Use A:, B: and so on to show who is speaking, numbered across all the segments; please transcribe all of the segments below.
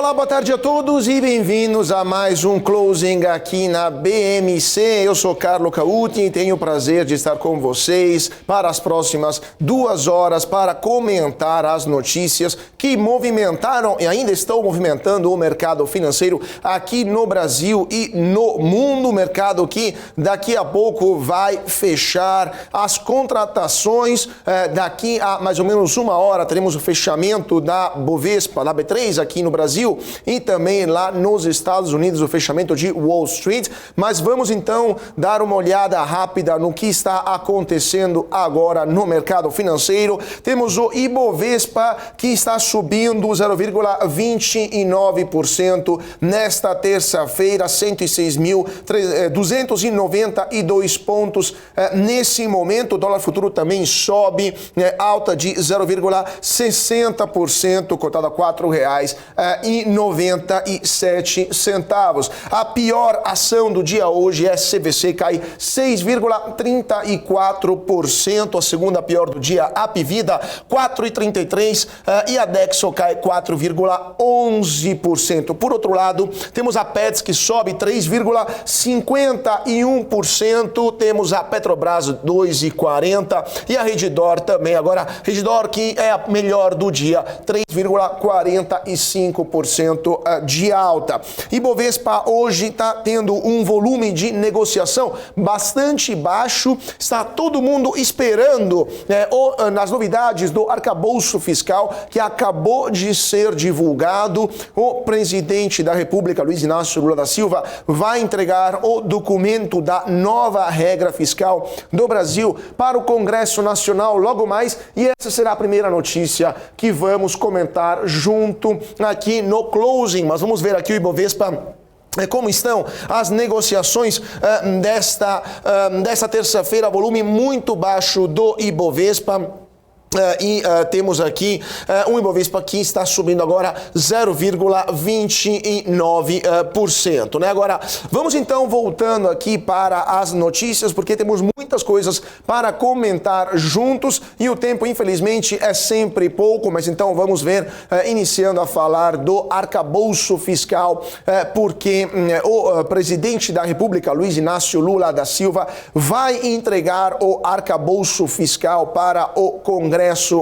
A: Olá, boa tarde a todos e bem-vindos a mais um Closing aqui na BMC. Eu sou Carlo Cauti e tenho o prazer de estar com vocês para as próximas 2 horas para comentar as notícias que movimentaram e ainda estão movimentando o mercado financeiro aqui no Brasil e no mundo. Mercado que daqui a pouco vai fechar as contratações. Daqui a mais ou menos 1 hora teremos o fechamento da Bovespa, da B3 aqui no Brasil e também lá nos Estados Unidos o fechamento de Wall Street. Mas vamos então dar uma olhada rápida no que está acontecendo agora no mercado financeiro. Temos o Ibovespa que está subindo 0,29% nesta terça-feira, 106.292 pontos. Nesse momento, o dólar futuro também sobe, alta de 0,60%, cotado a R$ 4,97. A pior ação do dia hoje é CVC, cai 6,34%. A segunda pior do dia, Apvida, 4,33%, e a Dexo cai 4,11%. Por outro lado, temos a Petz que sobe 3,51%. Temos a Petrobras 2,40% e a Redditor também. Agora, Redditor que é a melhor do dia, 3,45% de alta. Ibovespa hoje está tendo um volume de negociação bastante baixo. Está todo mundo esperando nas novidades do arcabouço fiscal que acabou de ser divulgado. O presidente da República, Luiz Inácio Lula da Silva, vai entregar o documento da nova regra fiscal do Brasil para o Congresso Nacional logo mais, e essa será a primeira notícia que vamos comentar junto aqui no Closing. Mas vamos ver aqui o Ibovespa. Como estão as negociações desta terça-feira? Volume muito baixo do Ibovespa. Temos aqui um Ibovespa que está subindo agora 0,29%, né? Agora, vamos então voltando aqui para as notícias, porque temos muitas coisas para comentar juntos e o tempo, infelizmente, é sempre pouco, mas então vamos ver, iniciando a falar do arcabouço fiscal, porque o presidente da República, Luiz Inácio Lula da Silva, vai entregar o arcabouço fiscal para o Congresso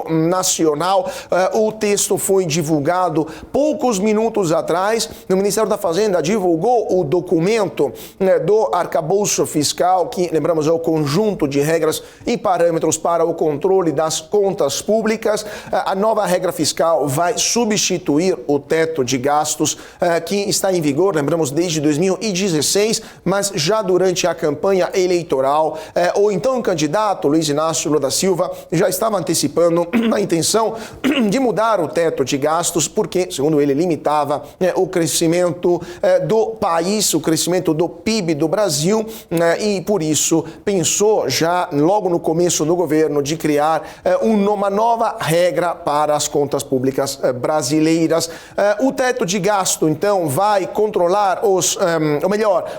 A: Nacional. O texto foi divulgado poucos minutos atrás. O Ministério da Fazenda divulgou o documento do arcabouço fiscal, que, lembramos, é o conjunto de regras e parâmetros para o controle das contas públicas. A nova regra fiscal vai substituir o teto de gastos que está em vigor, lembramos, desde 2016, mas já durante a campanha eleitoral, o então candidato Luiz Inácio Lula da Silva já estava antecipando a intenção de mudar o teto de gastos, porque, segundo ele, limitava o crescimento do país, o crescimento do PIB do Brasil, e por isso pensou já logo no começo do governo de criar uma nova regra para as contas públicas brasileiras. O teto de gasto, então, vai controlar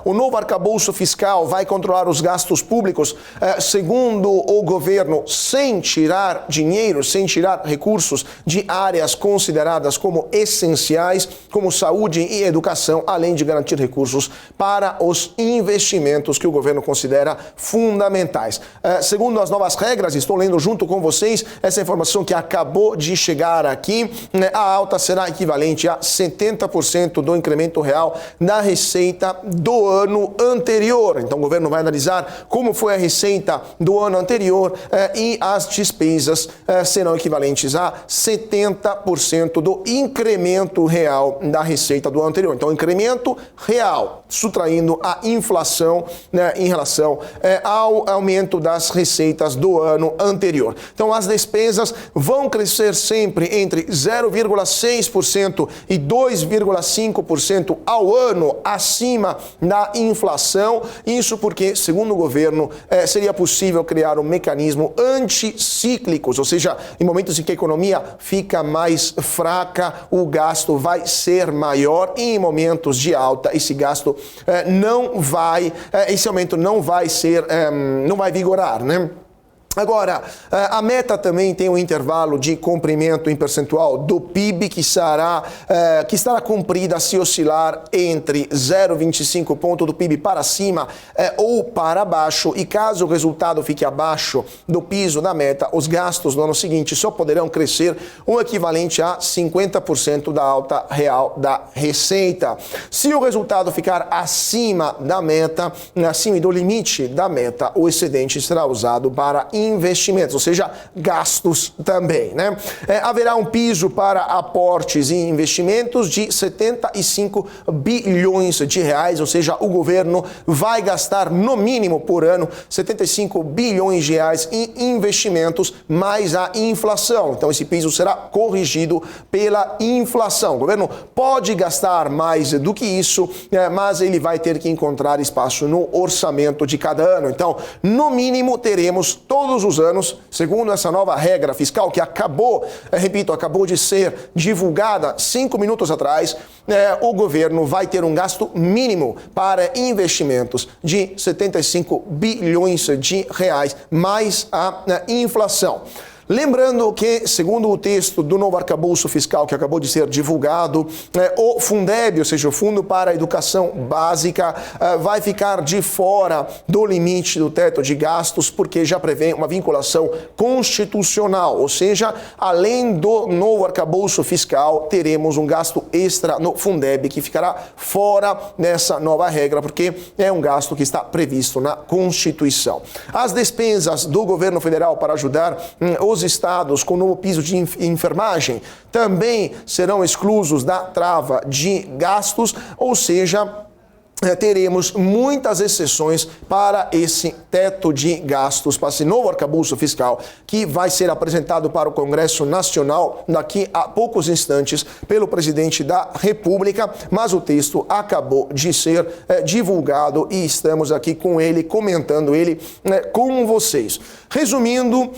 A: o novo arcabouço fiscal vai controlar os gastos públicos, segundo o governo, sem tirar dinheiro, sem tirar recursos de áreas consideradas como essenciais, como saúde e educação, além de garantir recursos para os investimentos que o governo considera fundamentais. Segundo as novas regras, estou lendo junto com vocês essa informação que acabou de chegar aqui, a alta será equivalente a 70% do incremento real da receita do ano anterior. Então o governo vai analisar como foi a receita do ano anterior e as despesas serão equivalentes a 70% do incremento real da receita do ano anterior. Então, incremento real, subtraindo a inflação, né, em relação ao aumento das receitas do ano anterior. Então, as despesas vão crescer sempre entre 0,6% e 2,5% ao ano acima da inflação. Isso porque, segundo o governo, seria possível criar um mecanismo anticíclico, ou seja, em momentos em que a economia fica mais fraca, o gasto vai ser maior, e em momentos de alta, esse gasto esse aumento não vai vigorar, né? Agora, a meta também tem um intervalo de comprimento em percentual do PIB que estará cumprida se oscilar entre 0,25 ponto do PIB para cima ou para baixo, e caso o resultado fique abaixo do piso da meta, os gastos no ano seguinte só poderão crescer o equivalente a 50% da alta real da receita. Se o resultado ficar acima da meta, acima do limite da meta, o excedente será usado para investimentos, ou seja, gastos também, né? Haverá um piso para aportes e investimentos de 75 bilhões de reais, ou seja, o governo vai gastar no mínimo por ano 75 bilhões de reais em investimentos mais a inflação. Então esse piso será corrigido pela inflação. O governo pode gastar mais do que isso, mas ele vai ter que encontrar espaço no orçamento de cada ano. Então, no mínimo, teremos todos os anos, segundo essa nova regra fiscal que acabou de ser divulgada 5 minutos atrás, o governo vai ter um gasto mínimo para investimentos de 75 bilhões de reais, mais a inflação. Lembrando que, segundo o texto do novo arcabouço fiscal que acabou de ser divulgado, o Fundeb, ou seja, o Fundo para a Educação Básica, vai ficar de fora do limite do teto de gastos, porque já prevê uma vinculação constitucional, ou seja, além do novo arcabouço fiscal, teremos um gasto extra no Fundeb que ficará fora dessa nova regra, porque é um gasto que está previsto na Constituição. As despesas do governo federal para ajudar os estados com o novo piso de enfermagem também serão exclusos da trava de gastos, ou seja, teremos muitas exceções para esse teto de gastos, para esse novo arcabouço fiscal que vai ser apresentado para o Congresso Nacional daqui a poucos instantes pelo presidente da República, mas o texto acabou de ser divulgado e estamos aqui com ele, comentando ele com vocês. Resumindo,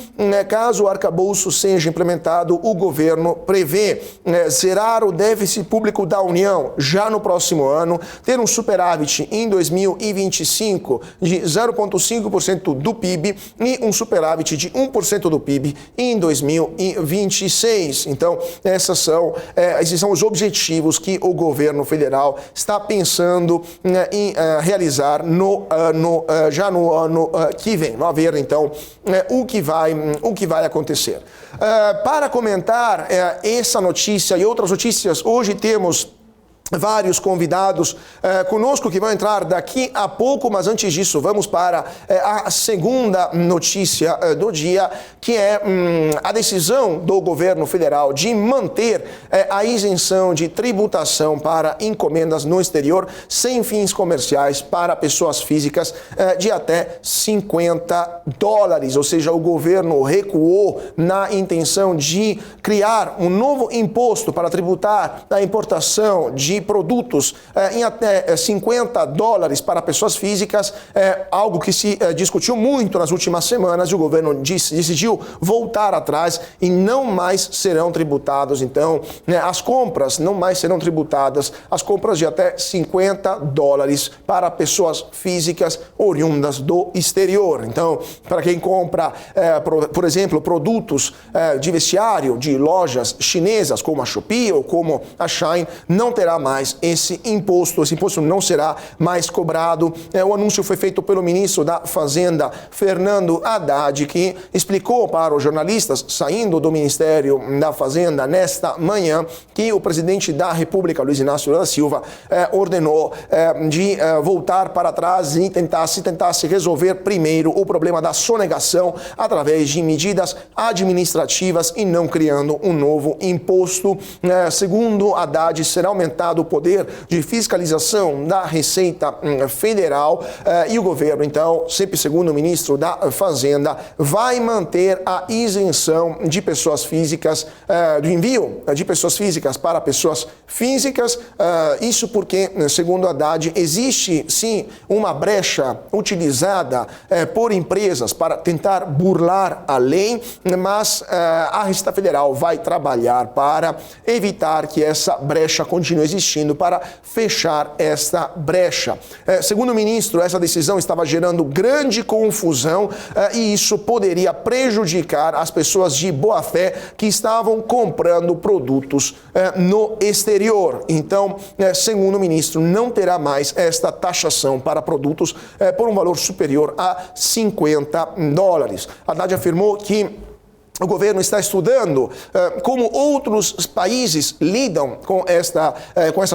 A: caso o arcabouço seja implementado, o governo prevê zerar o déficit público da União já no próximo ano, ter um superávit em 2025 de 0,5% do PIB e um superávit de 1% do PIB em 2026. Então, esses são os objetivos que o governo federal está pensando em realizar já no ano que vem. Vamos ver, então, o que vai acontecer. Para comentar essa notícia e outras notícias, hoje temos vários convidados conosco que vão entrar daqui a pouco, mas antes disso vamos para a segunda notícia do dia, que é a decisão do governo federal de manter a isenção de tributação para encomendas no exterior sem fins comerciais para pessoas físicas de até $50, ou seja, o governo recuou na intenção de criar um novo imposto para tributar a importação de produtos em até $50 para pessoas físicas, algo que se discutiu muito nas últimas semanas, e o governo decidiu voltar atrás e não mais serão tributados, então, as compras não mais serão tributadas, as compras de até $50 para pessoas físicas oriundas do exterior. Então, para quem compra, por exemplo, produtos de vestiário de lojas chinesas, como a Shopee ou como a Shein, não terá mais esse imposto não será mais cobrado. O anúncio foi feito pelo ministro da Fazenda, Fernando Haddad, que explicou para os jornalistas, saindo do Ministério da Fazenda nesta manhã, que o presidente da República, Luiz Inácio Lula da Silva, ordenou de voltar para trás e tentasse resolver primeiro o problema da sonegação através de medidas administrativas e não criando um novo imposto. Segundo Haddad, será aumentado o poder de fiscalização da Receita Federal e o governo, então, sempre segundo o ministro da Fazenda, vai manter a isenção de pessoas físicas, do envio de pessoas físicas para pessoas físicas, isso porque, segundo Haddad, existe sim uma brecha utilizada por empresas para tentar burlar a lei, mas a Receita Federal vai trabalhar para evitar que essa brecha continue existindo insistindo para fechar esta brecha. Segundo o ministro, essa decisão estava gerando grande confusão e isso poderia prejudicar as pessoas de boa fé que estavam comprando produtos no exterior. Então, segundo o ministro, não terá mais esta taxação para produtos por um valor superior a $50. Haddad afirmou que o governo está estudando como outros países lidam com essa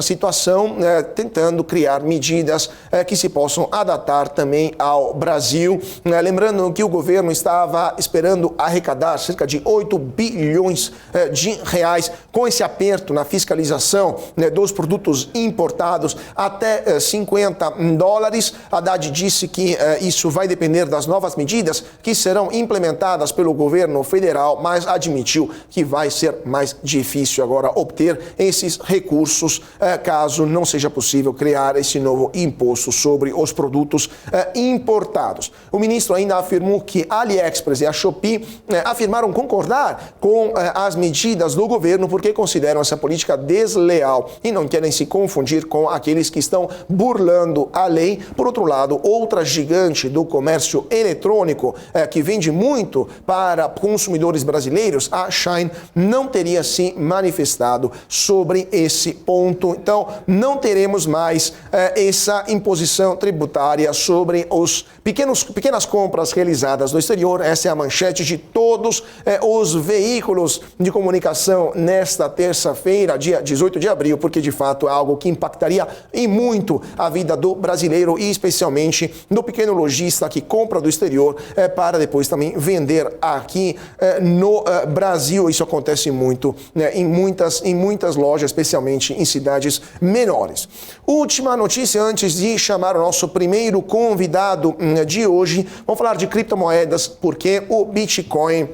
A: situação, tentando criar medidas que se possam adaptar também ao Brasil. Lembrando que o governo estava esperando arrecadar cerca de 8 bilhões de reais com esse aperto na fiscalização dos produtos importados até $50. Haddad disse que isso vai depender das novas medidas que serão implementadas pelo governo federal, mas admitiu que vai ser mais difícil agora obter esses recursos caso não seja possível criar esse novo imposto sobre os produtos importados. O ministro ainda afirmou que a AliExpress e a Shopee afirmaram concordar com as medidas do governo porque consideram essa política desleal e não querem se confundir com aqueles que estão burlando a lei. Por outro lado, outra gigante do comércio eletrônico que vende muito para consumidores brasileiros, a Shein, não teria se manifestado sobre esse ponto. Então, não teremos mais essa imposição tributária sobre os pequenas compras realizadas no exterior. Essa é a manchete de todos os veículos de comunicação nesta terça-feira, dia 18 de abril, porque de fato é algo que impactaria e muito a vida do brasileiro e especialmente do pequeno lojista que compra do exterior para depois também vender aqui no Brasil. Isso acontece muito em muitas lojas, especialmente em cidades menores. Última notícia antes de chamar o nosso primeiro convidado de hoje. Vamos falar de criptomoedas, porque o Bitcoin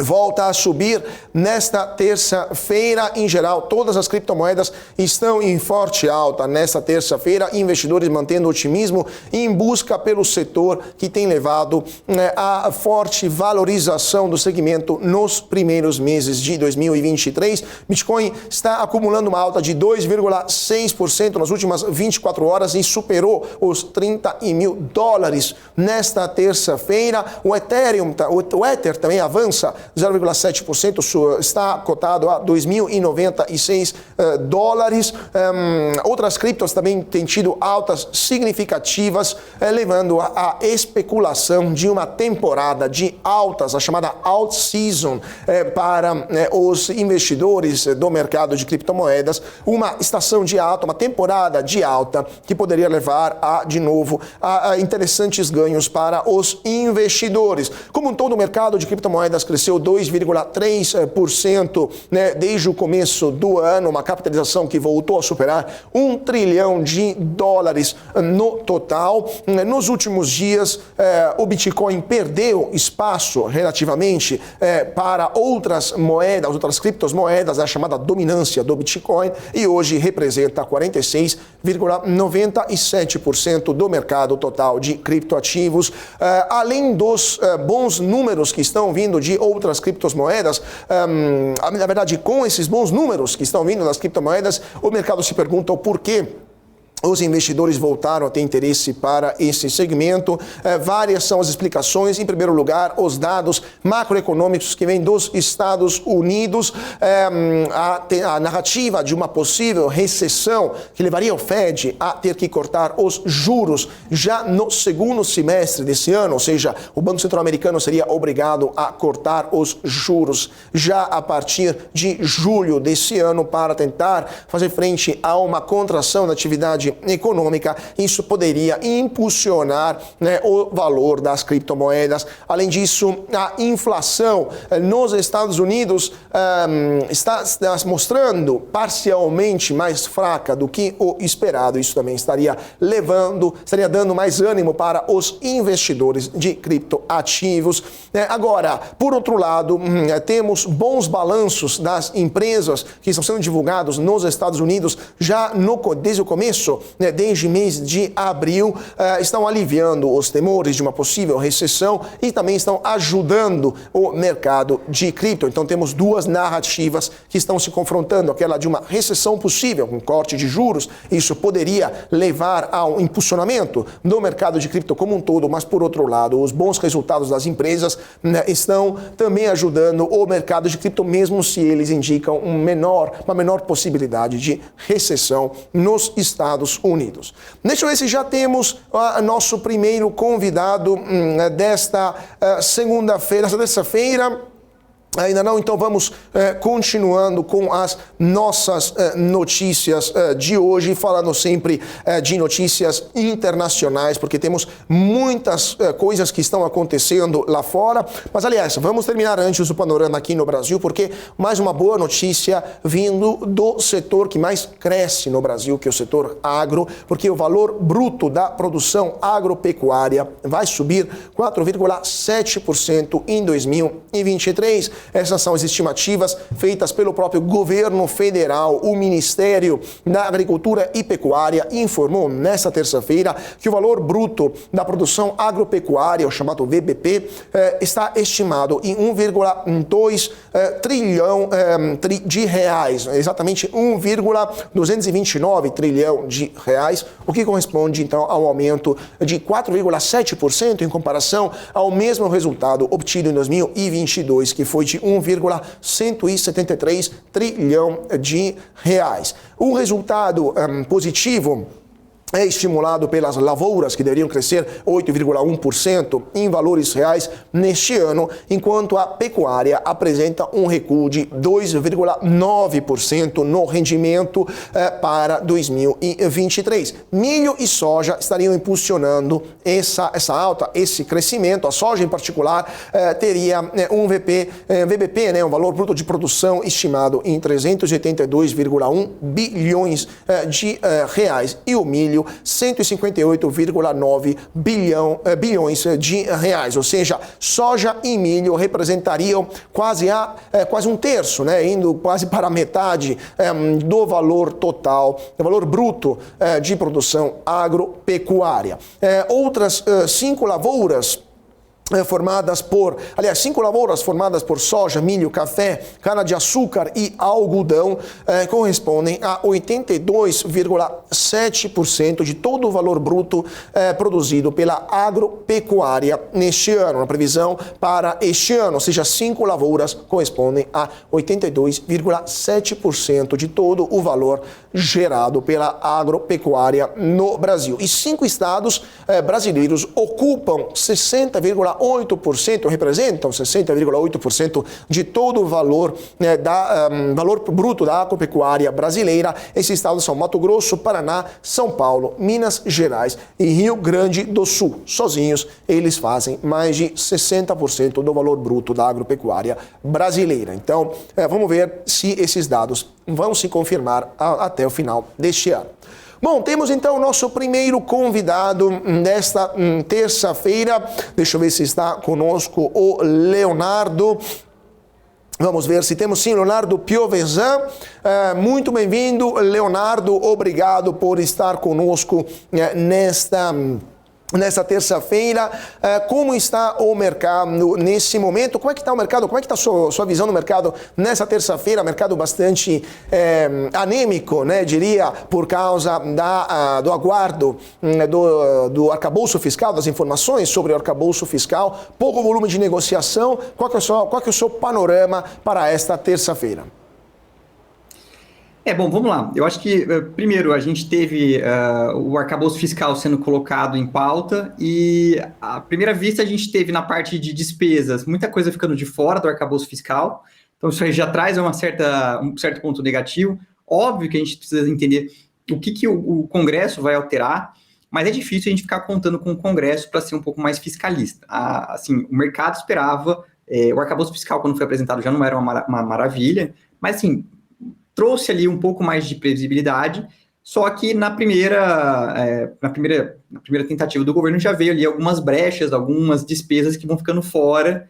A: volta a subir nesta terça-feira. Em geral, todas as criptomoedas estão em forte alta nesta terça-feira. Investidores mantendo otimismo em busca pelo setor que tem levado a forte valorização do segmento nos primeiros meses de 2023. Bitcoin está acumulando uma alta de 2,6% nas últimas 24 horas e superou os $30 mil nesta terça-feira. O Ether também avança 0,7%, está cotado a $2.096. Outras criptos também têm tido altas significativas, levando à especulação de uma temporada de altas, a chamada alt season, para os investidores do mercado de criptomoedas, uma estação de alta, uma temporada de alta que poderia levar de novo a interessantes ganhos para os investidores. Como um todo, o mercado de criptomoedas cresceu 2,3%, desde o começo do ano, uma capitalização que voltou a superar $1 trilhão no total. Nos últimos dias, o Bitcoin perdeu espaço relativamente para outras moedas, outras criptomoedas, a chamada dominância do Bitcoin, e hoje representa 46,97% do mercado total de criptoativos. Além dos bons números que estão vindo de outras criptomoedas, na verdade, com esses bons números que estão vindo das criptomoedas, o mercado se pergunta o porquê os investidores voltaram a ter interesse para esse segmento. Várias são as explicações. Em primeiro lugar, os dados macroeconômicos que vêm dos Estados Unidos, a narrativa de uma possível recessão que levaria o Fed a ter que cortar os juros já no segundo semestre desse ano, ou seja, o Banco Central Americano seria obrigado a cortar os juros já a partir de julho desse ano para tentar fazer frente a uma contração da atividade econômica. Isso poderia impulsionar o valor das criptomoedas. Além disso, a inflação nos Estados Unidos está mostrando parcialmente mais fraca do que o esperado. Isso também estaria dando mais ânimo para os investidores de criptoativos. Agora, por outro lado, temos bons balanços das empresas que estão sendo divulgados nos Estados Unidos já desde o começo isso, né, desde o mês de abril, estão aliviando os temores de uma possível recessão e também estão ajudando o mercado de cripto. Então temos duas narrativas que estão se confrontando, aquela de uma recessão possível, com corte de juros, isso poderia levar ao impulsionamento do mercado de cripto como um todo, mas por outro lado, os bons resultados das empresas, né, estão também ajudando o mercado de cripto, mesmo se eles indicam uma menor possibilidade de recessão nos Estados Unidos. Deixa eu ver se já temos nosso primeiro convidado desta segunda-feira, desta terça-feira. Ainda não, então vamos continuando com as nossas notícias de hoje, falando sempre de notícias internacionais, porque temos muitas coisas que estão acontecendo lá fora. Mas, aliás, vamos terminar antes o panorama aqui no Brasil, porque mais uma boa notícia vindo do setor que mais cresce no Brasil, que é o setor agro, porque o valor bruto da produção agropecuária vai subir 4,7% em 2023. Essas são as estimativas feitas pelo próprio governo federal. O Ministério da Agricultura e Pecuária informou nesta terça-feira que o valor bruto da produção agropecuária, o chamado VBP, está estimado em 1,2 trilhão de reais, exatamente 1,229 trilhão de reais, o que corresponde então ao aumento de 4,7% em comparação ao mesmo resultado obtido em 2022, que foi de 1,173 trilhão de reais. O resultado positivo é estimulado pelas lavouras, que deveriam crescer 8,1% em valores reais neste ano, enquanto a pecuária apresenta um recuo de 2,9% no rendimento para 2023. Milho e soja estariam impulsionando essa alta, esse crescimento. A soja, em particular, teria um VBP, um valor bruto de produção estimado em 382,1 bilhões de reais, e o milho 158,9 bilhões de reais, ou seja, soja e milho representariam quase um terço, indo quase para a metade do valor total, do valor bruto de produção agropecuária. Outras 5 lavouras cinco lavouras formadas por soja, milho, café, cana-de-açúcar e algodão correspondem a 82,7% de todo o valor bruto produzido pela agropecuária neste ano. A previsão para este ano, ou seja, 5 lavouras correspondem a 82,7% de todo o valor gerado pela agropecuária no Brasil. E 5 estados brasileiros ocupam representam 60,8% de todo o valor valor bruto da agropecuária brasileira. Esses estados são Mato Grosso, Paraná, São Paulo, Minas Gerais e Rio Grande do Sul. Sozinhos, eles fazem mais de 60% do valor bruto da agropecuária brasileira. Então, vamos ver se esses dados vão se confirmar até o final deste ano. Bom, temos então o nosso primeiro convidado nesta terça-feira. Deixa eu ver se está conosco o Leonardo. Vamos ver se temos sim, Leonardo Piovesan. Muito bem-vindo, Leonardo. Obrigado por estar conosco nesta terça-feira. Como está o mercado nesse momento? Como é que está o mercado? Como é que está a sua visão do mercado nessa terça-feira? Mercado bastante anêmico, diria, por causa do aguardo do arcabouço fiscal, das informações sobre o arcabouço fiscal, pouco volume de negociação. Qual que é o seu panorama para esta terça-feira?
B: Bom, vamos lá. Eu acho que, primeiro, a gente teve o arcabouço fiscal sendo colocado em pauta e, à primeira vista, a gente teve na parte de despesas muita coisa ficando de fora do arcabouço fiscal. Então, isso aí já traz um certo ponto negativo. Óbvio que a gente precisa entender o que o Congresso vai alterar, mas é difícil a gente ficar contando com o Congresso para ser um pouco mais fiscalista. Assim, o mercado esperava, o arcabouço fiscal, quando foi apresentado, já não era uma maravilha, mas, assim, trouxe ali um pouco mais de previsibilidade, só que na primeira tentativa do governo já veio ali algumas brechas, algumas despesas que vão ficando fora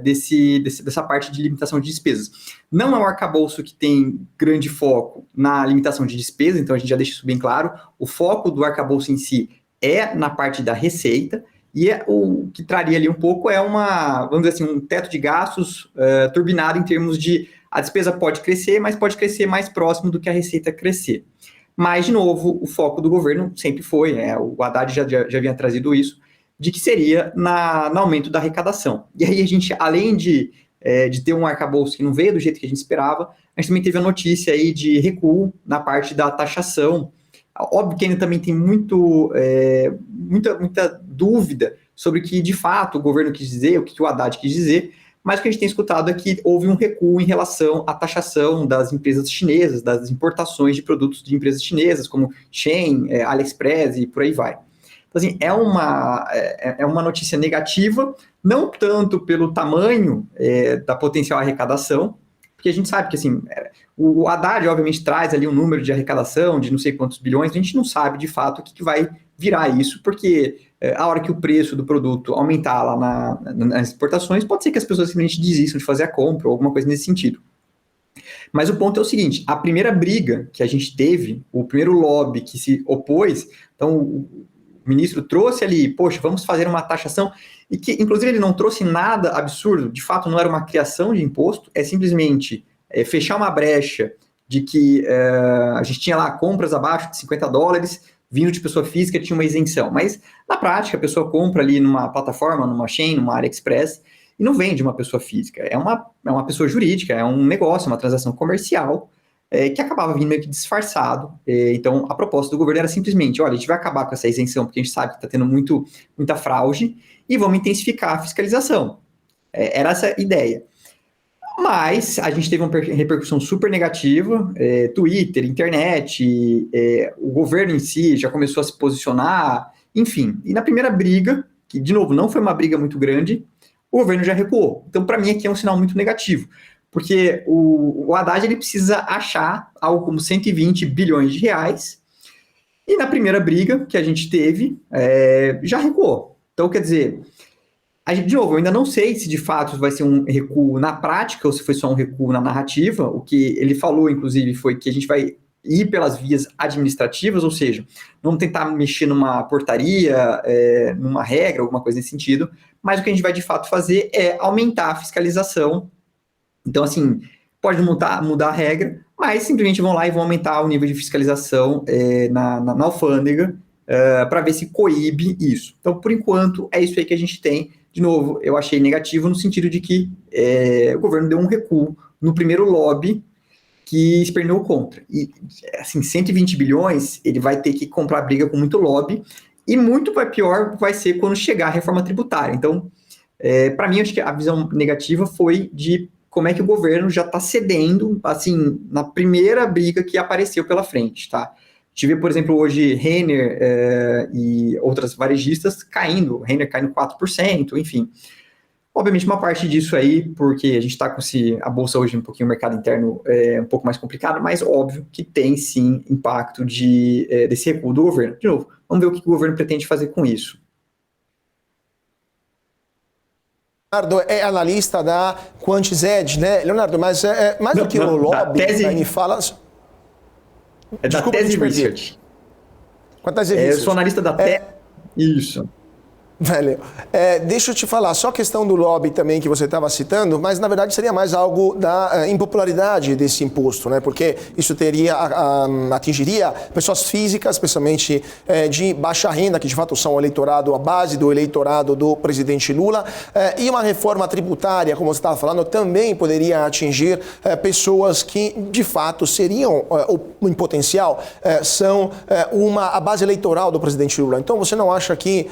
B: dessa parte de limitação de despesas. Não é um arcabouço que tem grande foco na limitação de despesas, então a gente já deixa isso bem claro. O foco do arcabouço em si é na parte da receita, e o que traria ali um pouco é vamos dizer assim, um teto de gastos turbinado em termos de a despesa pode crescer, mas pode crescer mais próximo do que a receita crescer. Mas, de novo, o foco do governo sempre foi, o Haddad já havia trazido isso, de que seria no aumento da arrecadação. E aí a gente, além de ter um arcabouço que não veio do jeito que a gente esperava, a gente também teve a notícia aí de recuo na parte da taxação. Óbvio que ainda também tem muita dúvida sobre o que, de fato, o governo quis dizer, o que o Haddad quis dizer, mas o que a gente tem escutado é que houve um recuo em relação à taxação das empresas chinesas, das importações de produtos de empresas chinesas, como Shein, AliExpress e por aí vai. Então, assim, é uma notícia negativa, não tanto pelo tamanho da potencial arrecadação, porque a gente sabe que, assim, o Haddad, obviamente, traz ali um número de arrecadação de não sei quantos bilhões, a gente não sabe, de fato, o que vai virar isso, porque a hora que o preço do produto aumentar lá nas exportações, pode ser que as pessoas simplesmente desistam de fazer a compra ou alguma coisa nesse sentido. Mas o ponto é o seguinte, a primeira briga que a gente teve, o primeiro lobby que se opôs, então o ministro trouxe ali, poxa, vamos fazer uma taxação, e que inclusive ele não trouxe nada absurdo, de fato não era uma criação de imposto, é simplesmente fechar uma brecha de que a gente tinha lá compras abaixo de $50, vindo de pessoa física, tinha uma isenção. Mas, na prática, a pessoa compra ali numa plataforma, numa Shein, numa AliExpress, e não vende uma pessoa física. É uma pessoa jurídica, é um negócio, uma transação comercial, que acabava vindo meio que disfarçado. Então, a proposta do governo era simplesmente, olha, a gente vai acabar com essa isenção, porque a gente sabe que está tendo muita fraude, e vamos intensificar a fiscalização. Era essa a ideia. Mas a gente teve uma repercussão super negativa, Twitter, internet, o governo em si já começou a se posicionar, enfim. E na primeira briga, que de novo não foi uma briga muito grande, o governo já recuou. Então, para mim, aqui é um sinal muito negativo, porque o Haddad ele precisa achar algo como 120 bilhões de reais, e na primeira briga que a gente teve, já recuou. Então, quer dizer... de novo, eu ainda não sei se de fato vai ser um recuo na prática ou se foi só um recuo na narrativa. O que ele falou, inclusive, foi que a gente vai ir pelas vias administrativas, ou seja, vamos tentar mexer numa portaria, numa regra, alguma coisa nesse sentido, mas o que a gente vai de fato fazer é aumentar a fiscalização. Então, assim, pode mudar a regra, mas simplesmente vão lá e vão aumentar o nível de fiscalização na alfândega para ver se coíbe isso. Então, por enquanto, é isso aí que a gente tem. De novo, eu achei negativo no sentido de que o governo deu um recuo no primeiro lobby que esperneou contra. E, assim, 120 bilhões, ele vai ter que comprar briga com muito lobby, e muito pior vai ser quando chegar a reforma tributária. Então, para mim, acho que a visão negativa foi de como é que o governo já está cedendo, assim, na primeira briga que apareceu pela frente, tá? A gente vê, por exemplo, hoje Renner e outras varejistas caindo, Renner caindo 4%, enfim. Obviamente, uma parte disso aí, porque a gente está com a bolsa hoje um pouquinho, o mercado interno um pouco mais complicado, mas óbvio que tem sim impacto desse recuo do governo. De novo, vamos ver o que o governo pretende fazer com isso.
A: Leonardo é analista da QuantZed, né? Leonardo, mas mais do que o lobby, me fala...
B: É da Tese Research.
A: Quantas revistas?
B: Eu sou analista da Tese. Isso.
A: Valeu. Deixa eu te falar, só a questão do lobby também que você estava citando, mas na verdade seria mais algo da impopularidade desse imposto, né? Porque isso atingiria pessoas físicas, especialmente de baixa renda, que de fato são a base do eleitorado do presidente Lula, e uma reforma tributária, como você estava falando, também poderia atingir pessoas que de fato seriam, em potencial, são a base eleitoral do presidente Lula. Então você não acha que,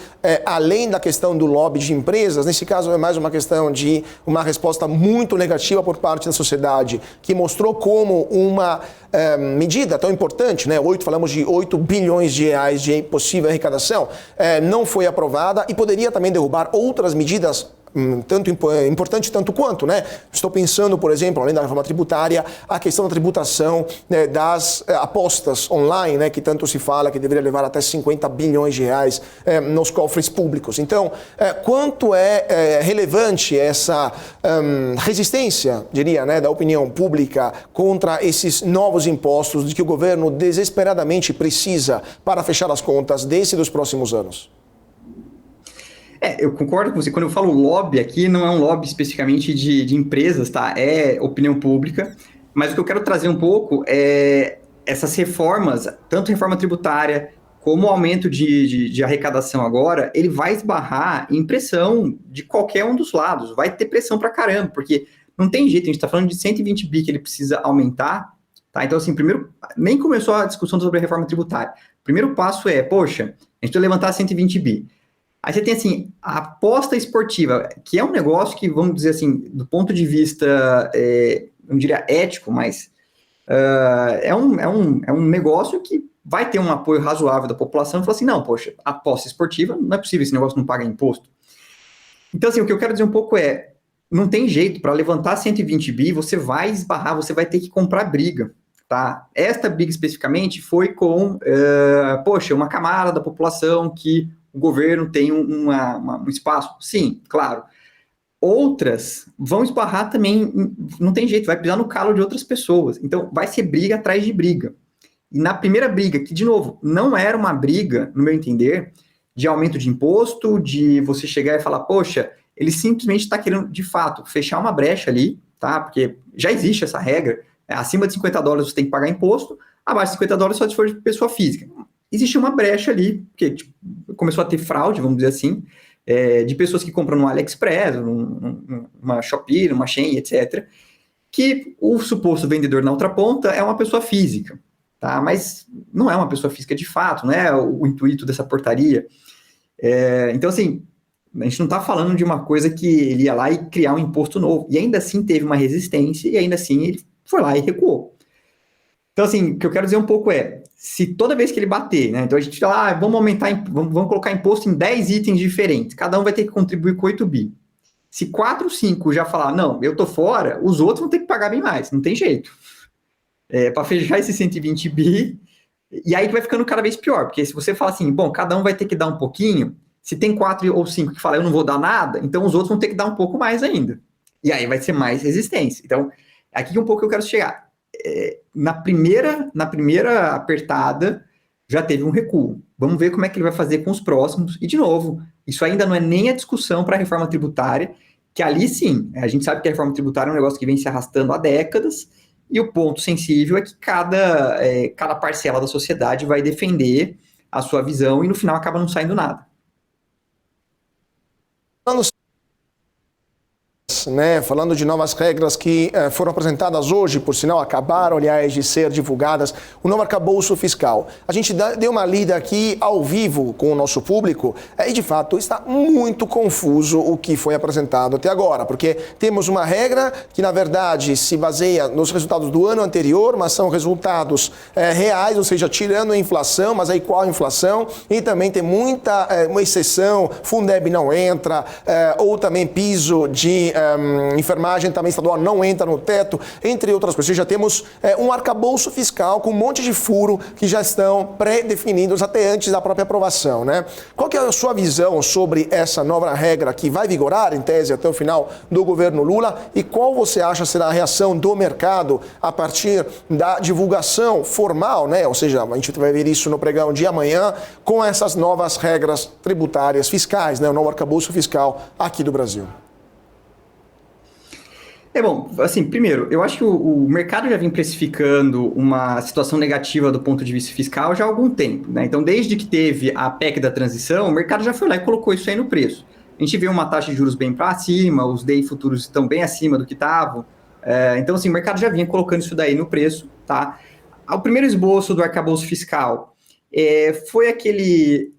A: além da questão do lobby de empresas, nesse caso é mais uma questão de uma resposta muito negativa por parte da sociedade, que mostrou como uma medida tão importante, né? Falamos de 8 bilhões de reais de possível arrecadação, não foi aprovada e poderia também derrubar outras medidas importante tanto quanto, né? Estou pensando, por exemplo, além da reforma tributária, a questão da tributação, né, das apostas online, né, que tanto se fala que deveria levar até 50 bilhões de reais nos cofres públicos. Então, quanto é relevante essa resistência, diria, né, da opinião pública contra esses novos impostos de que o governo desesperadamente precisa para fechar as contas desse e dos próximos anos?
B: Eu concordo com você. Quando eu falo lobby aqui, não é um lobby especificamente de empresas, tá? É opinião pública. Mas o que eu quero trazer um pouco é essas reformas, tanto reforma tributária como o aumento de arrecadação agora, ele vai esbarrar em pressão de qualquer um dos lados. Vai ter pressão pra caramba, porque não tem jeito, a gente está falando de 120 bi que ele precisa aumentar, tá? Então, assim, primeiro, nem começou a discussão sobre a reforma tributária. O primeiro passo é, poxa, a gente precisa levantar 120 bi. Aí você tem, assim, a aposta esportiva, que é um negócio que, vamos dizer assim, do ponto de vista, não diria ético, mas é um negócio que vai ter um apoio razoável da população e falar assim, não, poxa, aposta esportiva, não é possível, esse negócio não paga imposto. Então, assim, o que eu quero dizer um pouco não tem jeito, para levantar 120 bi, você vai esbarrar, você vai ter que comprar briga, tá? Esta briga especificamente foi com, poxa, uma camada da população que o governo tem um espaço. Sim, claro. Outras vão esbarrar também, não tem jeito, vai pisar no calo de outras pessoas. Então, vai ser briga atrás de briga. E na primeira briga, que, de novo, não era uma briga, no meu entender, de aumento de imposto, de você chegar e falar, poxa, ele simplesmente está querendo, de fato, fechar uma brecha ali, tá? Porque já existe essa regra, acima de $50 você tem que pagar imposto, abaixo de $50 só se for de pessoa física. Existe uma brecha ali, porque tipo, começou a ter fraude, vamos dizer assim, de pessoas que compram no AliExpress, numa Shopee, numa Shein, etc., que o suposto vendedor na outra ponta é uma pessoa física, tá? Mas não é uma pessoa física de fato, não é o intuito dessa portaria. Então, assim, a gente não está falando de uma coisa que ele ia lá e criar um imposto novo, e ainda assim teve uma resistência, e ainda assim ele foi lá e recuou. Então, assim, o que eu quero dizer um pouco se toda vez que ele bater, né, então a gente fala, vamos aumentar, vamos colocar imposto em 10 itens diferentes, cada um vai ter que contribuir com 8 bi. Se 4 ou 5 já falar, não, eu tô fora, os outros vão ter que pagar bem mais, não tem jeito. Para fechar esse 120 bi, e aí que vai ficando cada vez pior, porque se você fala assim, bom, cada um vai ter que dar um pouquinho, se tem 4 ou 5 que falam, eu não vou dar nada, então os outros vão ter que dar um pouco mais ainda. E aí vai ser mais resistência. Então, aqui um pouco que eu quero chegar. Na primeira apertada, já teve um recuo. Vamos ver como é que ele vai fazer com os próximos. E, de novo, isso ainda não é nem a discussão para a reforma tributária, que ali sim, a gente sabe que a reforma tributária é um negócio que vem se arrastando há décadas, e o ponto sensível é que cada parcela da sociedade vai defender a sua visão e no final acaba não saindo nada.
A: Né, falando de novas regras que foram apresentadas hoje, por sinal, acabaram, aliás, de ser divulgadas, o novo arcabouço fiscal. A gente deu uma lida aqui ao vivo com o nosso público e, de fato, está muito confuso o que foi apresentado até agora, porque temos uma regra que, na verdade, se baseia nos resultados do ano anterior, mas são resultados reais, ou seja, tirando a inflação, mas aí qual a inflação? E também tem uma exceção, Fundeb não entra, ou também piso de enfermagem também estadual não entra no teto, entre outras coisas. Já temos um arcabouço fiscal com um monte de furo que já estão pré-definidos até antes da própria aprovação, né? Qual que é a sua visão sobre essa nova regra que vai vigorar, em tese, até o final do governo Lula, e qual você acha será a reação do mercado a partir da divulgação formal, né? Ou seja, a gente vai ver isso no pregão de amanhã, com essas novas regras tributárias fiscais, né? O novo arcabouço fiscal aqui do Brasil.
B: Bom, assim, primeiro, eu acho que o mercado já vem precificando uma situação negativa do ponto de vista fiscal já há algum tempo, né? Então, desde que teve a PEC da transição, o mercado já foi lá e colocou isso aí no preço. A gente vê uma taxa de juros bem para cima, os DI futuros estão bem acima do que estavam. Então, assim, o mercado já vinha colocando isso daí no preço, tá? O primeiro esboço do arcabouço fiscal foi aquele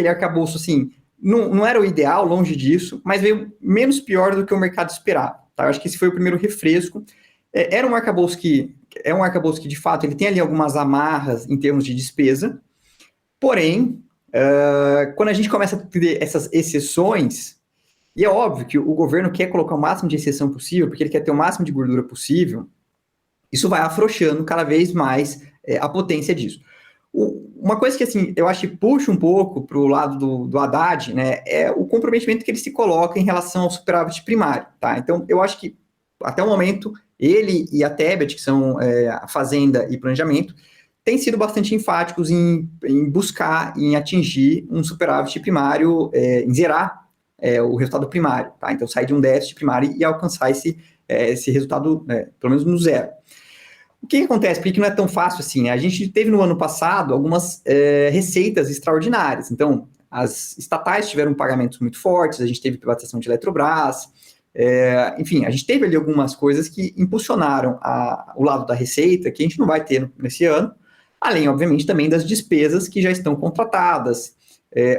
B: arcabouço, assim, não era o ideal, longe disso, mas veio menos pior do que o mercado esperava. Tá? Eu acho que esse foi o primeiro refresco. Era um arcabouço que, de fato, ele tem ali algumas amarras em termos de despesa, porém, quando a gente começa a ter essas exceções, E é óbvio que o governo quer colocar o máximo de exceção possível, porque ele quer ter o máximo de gordura possível. Isso vai afrouxando cada vez mais a potência disso. Uma coisa que, assim, eu acho que puxa um pouco para o lado do Haddad, né, é o comprometimento que ele se coloca em relação ao superávit primário, tá? Então, eu acho que, até o momento, ele e a Tebet, que são a Fazenda e Planejamento, têm sido bastante enfáticos em buscar, em atingir um superávit primário, em zerar o resultado primário, tá? Então, sair de um déficit primário e alcançar esse resultado, pelo menos no zero. O que acontece? Por que não é tão fácil assim, né? A gente teve no ano passado algumas receitas extraordinárias. Então, as estatais tiveram pagamentos muito fortes, a gente teve privatização de Eletrobras, enfim, a gente teve ali algumas coisas que impulsionaram o lado da receita, que a gente não vai ter nesse ano, além, obviamente, também das despesas que já estão contratadas.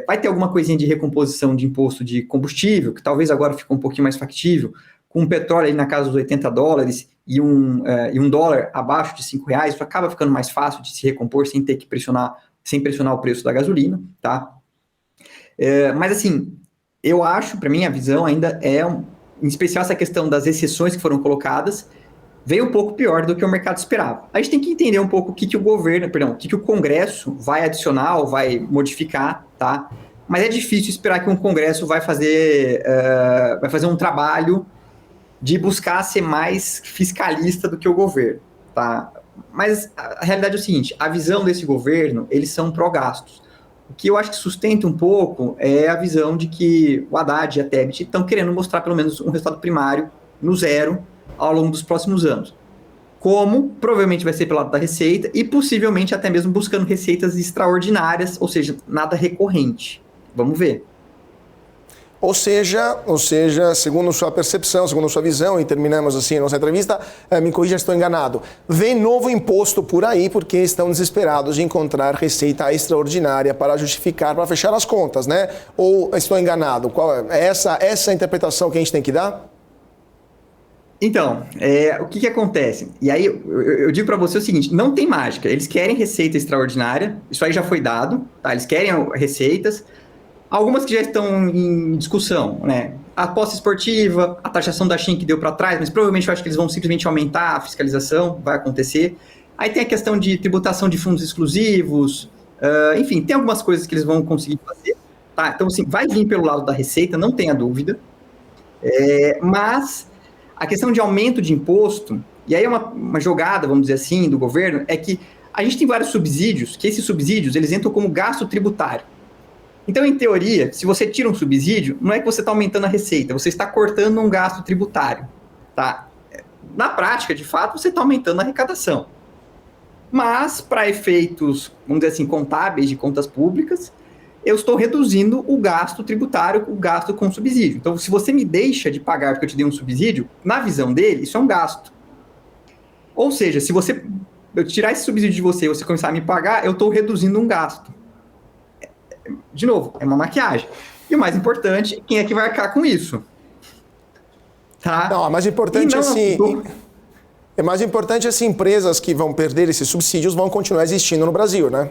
B: Vai ter alguma coisinha de recomposição de imposto de combustível, que talvez agora fique um pouquinho mais factível, com o petróleo aí na casa dos $80 e um dólar abaixo de R$5, isso acaba ficando mais fácil de se recompor sem ter que pressionar o preço da gasolina, tá? Mas assim, eu acho, para mim, a visão ainda em especial essa questão das exceções que foram colocadas, veio um pouco pior do que o mercado esperava. A gente tem que entender um pouco o que o Congresso vai adicionar ou vai modificar, tá? Mas é difícil esperar que um Congresso vai fazer um trabalho de buscar ser mais fiscalista do que o governo, tá? Mas a realidade é o seguinte, a visão desse governo, eles são pró-gastos. O que eu acho que sustenta um pouco é a visão de que o Haddad e a Tebet estão querendo mostrar pelo menos um resultado primário no zero ao longo dos próximos anos. Como provavelmente vai ser pelo lado da receita e possivelmente até mesmo buscando receitas extraordinárias, ou seja, nada recorrente. Vamos ver.
A: Ou seja, segundo sua percepção, segundo sua visão, e terminamos assim a nossa entrevista, me corrija se estou enganado, vem novo imposto por aí porque estão desesperados de encontrar receita extraordinária para justificar, para fechar as contas, né? Ou estou enganado? Qual é essa interpretação que a gente tem que dar?
B: Então, o que acontece? E aí eu digo para você o seguinte, não tem mágica, eles querem receita extraordinária, isso aí já foi dado, tá? Eles querem receitas, algumas que já estão em discussão, né? A aposta esportiva, a taxação da Shein que deu para trás, mas provavelmente eu acho que eles vão simplesmente aumentar a fiscalização, vai acontecer. Aí tem a questão de tributação de fundos exclusivos, enfim, tem algumas coisas que eles vão conseguir fazer, tá? Então, assim, vai vir pelo lado da receita, não tenha dúvida, mas a questão de aumento de imposto, e aí uma jogada, vamos dizer assim, do governo, é que a gente tem vários subsídios, que esses subsídios, eles entram como gasto tributário. Então, em teoria, se você tira um subsídio, não é que você está aumentando a receita, você está cortando um gasto tributário, tá? Na prática, de fato, você está aumentando a arrecadação. Mas, para efeitos, vamos dizer assim, contábeis de contas públicas, eu estou reduzindo o gasto tributário, o gasto com subsídio. Então, se você me deixa de pagar porque eu te dei um subsídio, na visão dele, isso é um gasto. Ou seja, se eu tirar esse subsídio de você e você começar a me pagar, eu estou reduzindo um gasto. De novo, é uma maquiagem. E o mais importante, quem é que vai arcar com isso? Tá?
A: Não, mais importante é mais importante as empresas que vão perder esses subsídios vão continuar existindo no Brasil, né?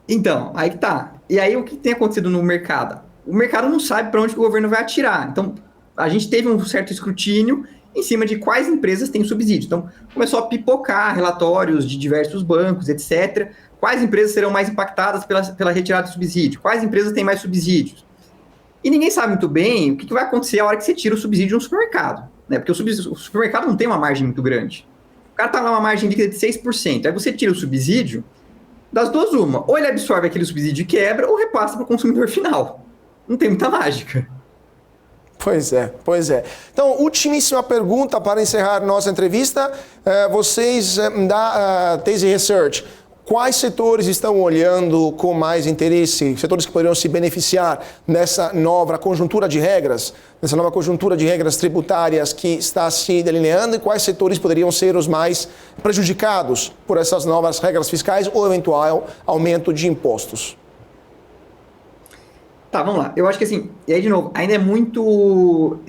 B: Então, aí que tá. E aí o que tem acontecido no mercado? O mercado não sabe para onde o governo vai atirar. Então, a gente teve um certo escrutínio em cima de quais empresas têm subsídio. Então, começou a pipocar relatórios de diversos bancos, etc. Quais empresas serão mais impactadas pela retirada de subsídio? Quais empresas têm mais subsídios? E ninguém sabe muito bem o que vai acontecer a hora que você tira o subsídio de um supermercado, né? Porque o supermercado não tem uma margem muito grande. O cara está lá uma margem líquida de 6%. Aí você tira o subsídio, das duas uma. Ou ele absorve aquele subsídio e quebra, ou repassa para o consumidor final. Não tem muita mágica.
A: Pois é. Então, ultimíssima pergunta para encerrar nossa entrevista. Vocês da Tese Research, quais setores estão olhando com mais interesse, setores que poderiam se beneficiar nessa nova conjuntura de regras, tributárias que está se delineando, e quais setores poderiam ser os mais prejudicados por essas novas regras fiscais ou eventual aumento de impostos?
B: Tá, vamos lá. Eu acho que assim, e aí de novo, ainda é muito,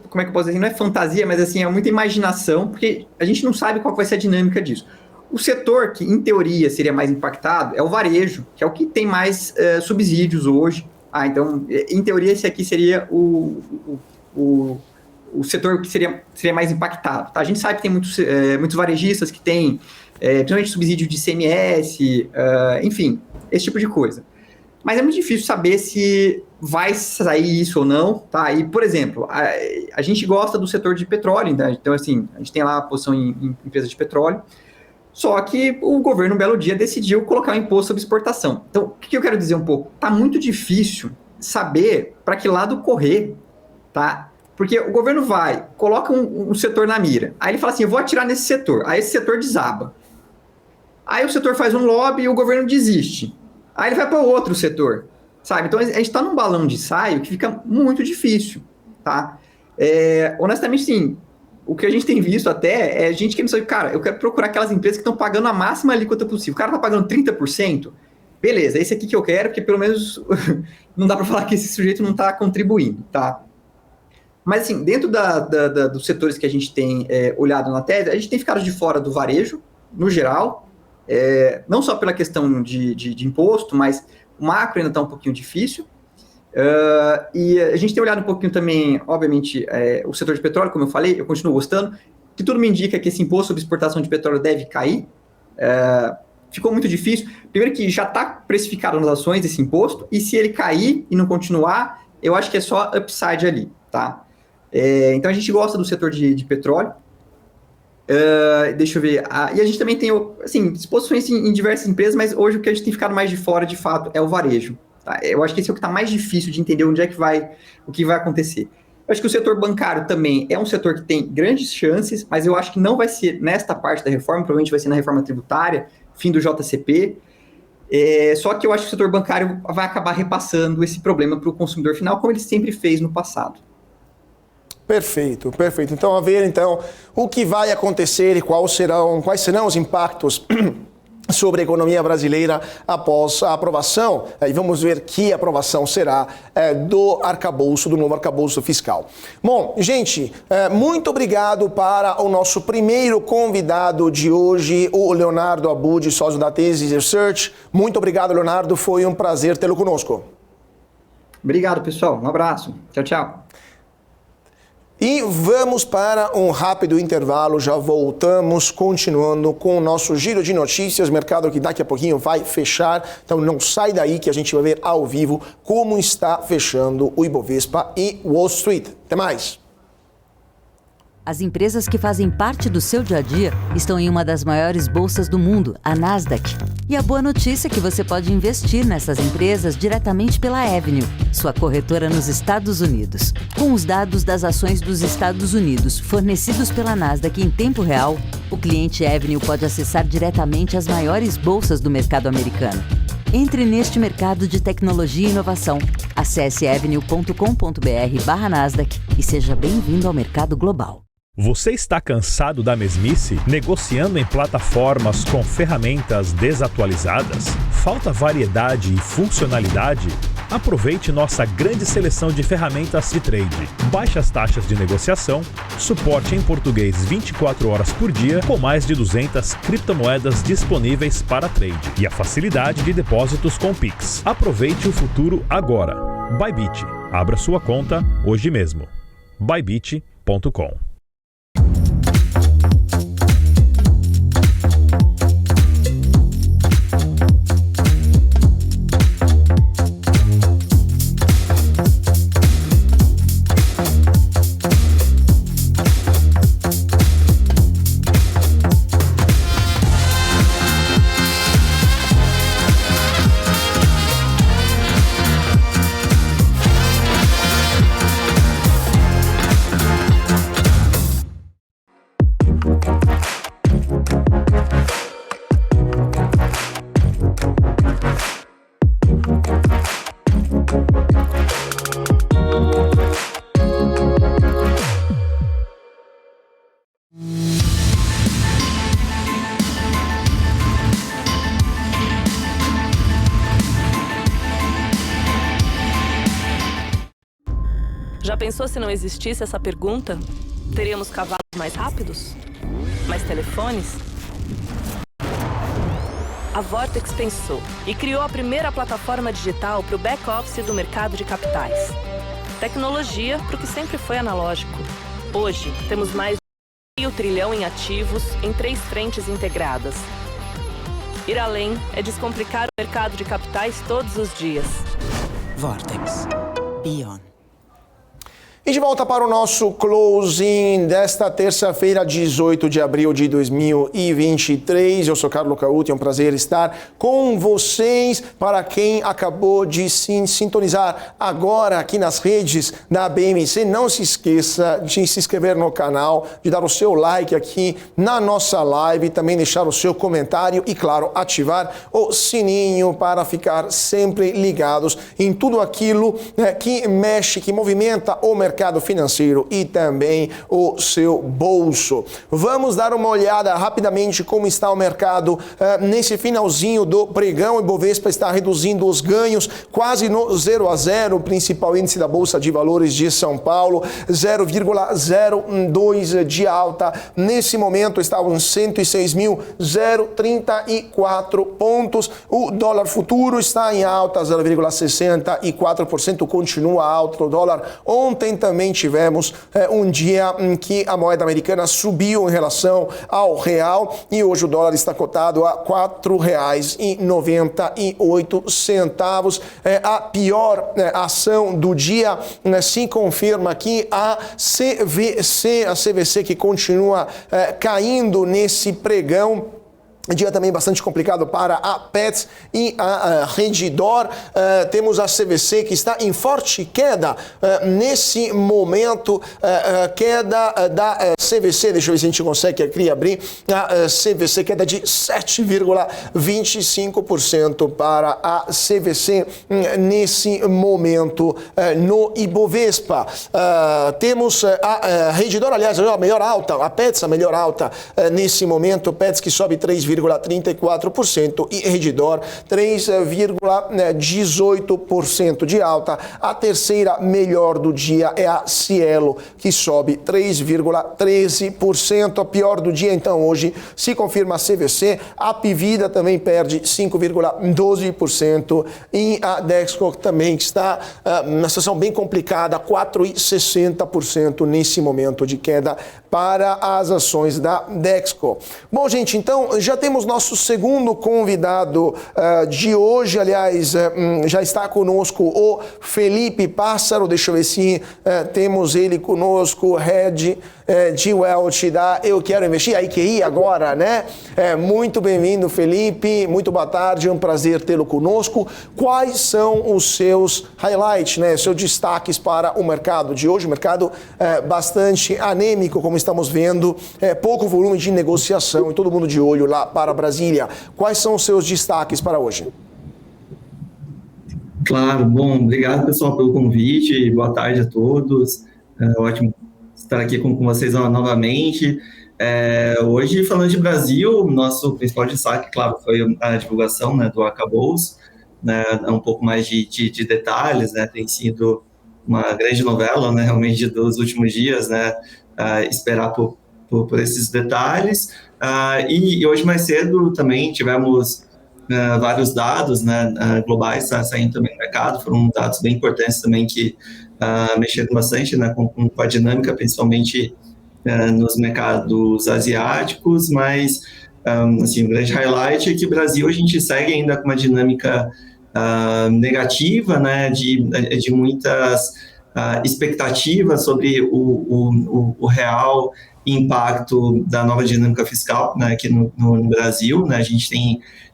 B: como é que eu posso dizer? Não é fantasia, mas assim, é muita imaginação, porque a gente não sabe qual vai ser a dinâmica disso. O setor que, em teoria, seria mais impactado é o varejo, que é o que tem mais subsídios hoje. Então, em teoria, esse aqui seria o setor que seria mais impactado. Tá? A gente sabe que tem muitos varejistas que têm, principalmente subsídio de ICMS, enfim, esse tipo de coisa. Mas é muito difícil saber se vai sair isso ou não, tá? E, por exemplo, a gente gosta do setor de petróleo, né? Então, assim, a gente tem lá a posição em empresas de petróleo, só que o governo, um belo dia, decidiu colocar um imposto sobre exportação. Então, o que eu quero dizer um pouco? Tá muito difícil saber para que lado correr, tá? Porque o governo coloca um setor na mira, aí ele fala assim, eu vou atirar nesse setor, aí esse setor desaba. Aí o setor faz um lobby e o governo desiste. Aí ele vai para outro setor, sabe? Então, a gente está num balão de ensaio que fica muito difícil, tá? Honestamente, sim, o que a gente tem visto até é gente que sabe, cara, eu quero procurar aquelas empresas que estão pagando a máxima alíquota possível. O cara está pagando 30%, beleza, esse aqui que eu quero, porque pelo menos não dá para falar que esse sujeito não está contribuindo, tá? Mas, assim, dentro dos setores que a gente tem olhado na tese, a gente tem ficado de fora do varejo, no geral, não só pela questão de imposto, mas o macro ainda está um pouquinho difícil. E a gente tem olhado um pouquinho também, obviamente, o setor de petróleo, como eu falei, eu continuo gostando, que tudo me indica que esse imposto sobre exportação de petróleo deve cair. Ficou muito difícil. Primeiro que já está precificado nas ações esse imposto, e se ele cair e não continuar, eu acho que é só upside ali, tá? Então a gente gosta do setor de petróleo. Deixa eu ver. E a gente também tem, assim, exposições em diversas empresas, mas hoje o que a gente tem ficado mais de fora, de fato, é o varejo. Tá? Eu acho que esse é o que está mais difícil de entender onde é que o que vai acontecer. Eu acho que o setor bancário também é um setor que tem grandes chances, mas eu acho que não vai ser nesta parte da reforma, provavelmente vai ser na reforma tributária, fim do JCP. Só que eu acho que o setor bancário vai acabar repassando esse problema para o consumidor final, como ele sempre fez no passado.
A: Perfeito, perfeito. Então, a ver o que vai acontecer e quais serão os impactos sobre a economia brasileira após a aprovação. E vamos ver que aprovação será do novo arcabouço fiscal. Bom, gente, muito obrigado para o nosso primeiro convidado de hoje, o Leonardo Abud, sócio da Tese Research. Muito obrigado, Leonardo. Foi um prazer tê-lo conosco.
B: Obrigado, pessoal. Um abraço. Tchau, tchau.
A: E vamos para um rápido intervalo, já voltamos, continuando com o nosso giro de notícias, mercado que daqui a pouquinho vai fechar, então não sai daí que a gente vai ver ao vivo como está fechando o Ibovespa e Wall Street. Até mais!
C: As empresas que fazem parte do seu dia a dia estão em uma das maiores bolsas do mundo, a Nasdaq. E a boa notícia é que você pode investir nessas empresas diretamente pela Avenue, sua corretora nos Estados Unidos. Com os dados das ações dos Estados Unidos fornecidos pela Nasdaq em tempo real, o cliente Avenue pode acessar diretamente as maiores bolsas do mercado americano. Entre neste mercado de tecnologia e inovação. Acesse avenue.com.br/Nasdaq e seja bem-vindo ao mercado global.
D: Você está cansado da mesmice? Negociando em plataformas com ferramentas desatualizadas? Falta variedade e funcionalidade? Aproveite nossa grande seleção de ferramentas de trade. Baixas taxas de negociação, suporte em português 24 horas por dia, com mais de 200 criptomoedas disponíveis para trade e a facilidade de depósitos com Pix. Aproveite o futuro agora. Bybit. Abra sua conta hoje mesmo. Bybit.com.
E: Já pensou se não existisse essa pergunta? Teríamos cavalos mais rápidos? Mais telefones? a Vortex pensou e criou a primeira plataforma digital para o back-office do mercado de capitais. Tecnologia para o que sempre foi analógico. Hoje, temos mais de R$500 bilhão em ativos em 3 frentes integradas. Ir além é descomplicar o mercado de capitais todos os dias.
F: Vortex. Beyond.
A: E de volta para o nosso closing desta terça-feira, 18 de abril de 2023. Eu sou Carlos Cauti, é um prazer estar com vocês. Para quem acabou de se sintonizar agora aqui nas redes da BMC, não se esqueça de se inscrever no canal, de dar o seu like aqui na nossa live, também deixar o seu comentário e, claro, ativar o sininho para ficar sempre ligados em tudo aquilo que mexe, que movimenta o mercado financeiro e também o seu bolso. Vamos dar uma olhada rapidamente como está o mercado nesse finalzinho do pregão. O Ibovespa está reduzindo os ganhos quase no 0 a 0, o principal índice da Bolsa de Valores de São Paulo, 0,02 de alta. Nesse momento está uns 106.034 pontos. O dólar futuro está em alta, 0,64%, continua alto o dólar. Ontem também tivemos um dia em que a moeda americana subiu em relação ao real e hoje o dólar está cotado a R$ 4,98. A pior ação do dia se confirma aqui a CVC que continua caindo nesse pregão. Dia também bastante complicado para a Petz e a Redditor. Temos a CVC que está em forte queda nesse momento. Queda da CVC, deixa eu ver se a gente consegue aqui abrir. A CVC, queda de 7,25% para a CVC nesse momento no Ibovespa. Temos a Redditor, aliás, a melhor alta, a Petz, a melhor alta nesse momento. Petz que sobe 3,34% e Redditor 3,18% de alta. A terceira melhor do dia é a Cielo, que sobe 3,13%. A pior do dia, então, hoje se confirma a CVC. A Pvida também perde 5,12% e a Dexco também está numa situação bem complicada, 4,60% nesse momento de queda para as ações da Dexco. Bom, gente, então já temos nosso segundo convidado de hoje. Aliás, já está conosco o Felipe Pássaro. Deixa eu ver se temos ele conosco, Head de Wealth da Eu Quero Investir, a IQI agora, né? Muito bem-vindo, Felipe. Muito boa tarde, é um prazer tê-lo conosco. Quais são os seus highlights, né? Seus destaques para o mercado de hoje? O mercado bastante anêmico, como estamos vendo, pouco volume de negociação e todo mundo de olho lá para Brasília. Quais são os seus destaques para hoje?
G: Claro, bom, obrigado pessoal pelo convite, boa tarde a todos, ótimo estar aqui com vocês novamente. Hoje, falando de Brasil, nosso principal destaque, claro, foi a divulgação, né, do arcabouço, né, um pouco mais de detalhes, né, tem sido uma grande novela, né, realmente dos últimos dias, né, esperar por esses detalhes. E hoje mais cedo também tivemos vários dados, né, globais saindo também no mercado, foram dados bem importantes também que mexeram bastante, né, com a dinâmica, principalmente nos mercados asiáticos, mas assim, um grande highlight é que o Brasil a gente segue ainda com uma dinâmica negativa, né, de muitas expectativas sobre o real impacto da nova dinâmica fiscal, né, aqui no Brasil, né, a gente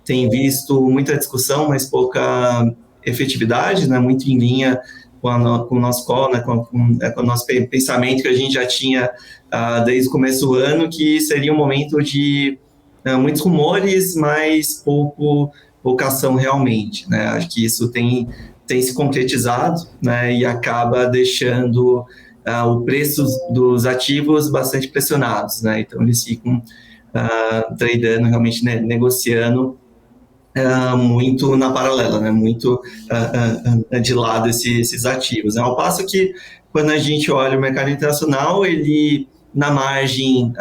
G: tem visto muita discussão, mas pouca efetividade, né, muito em linha com o nosso call, né, com o nosso pensamento que a gente já tinha desde o começo do ano, que seria um momento de muitos rumores, mas pouca ação realmente, né, acho que isso tem se concretizado, né, e acaba deixando o preço dos ativos bastante pressionados, né, então eles ficam tradando, realmente, né, negociando muito na paralela, né, muito de lado esses ativos, né, ao passo que quando a gente olha o mercado internacional, ele na margem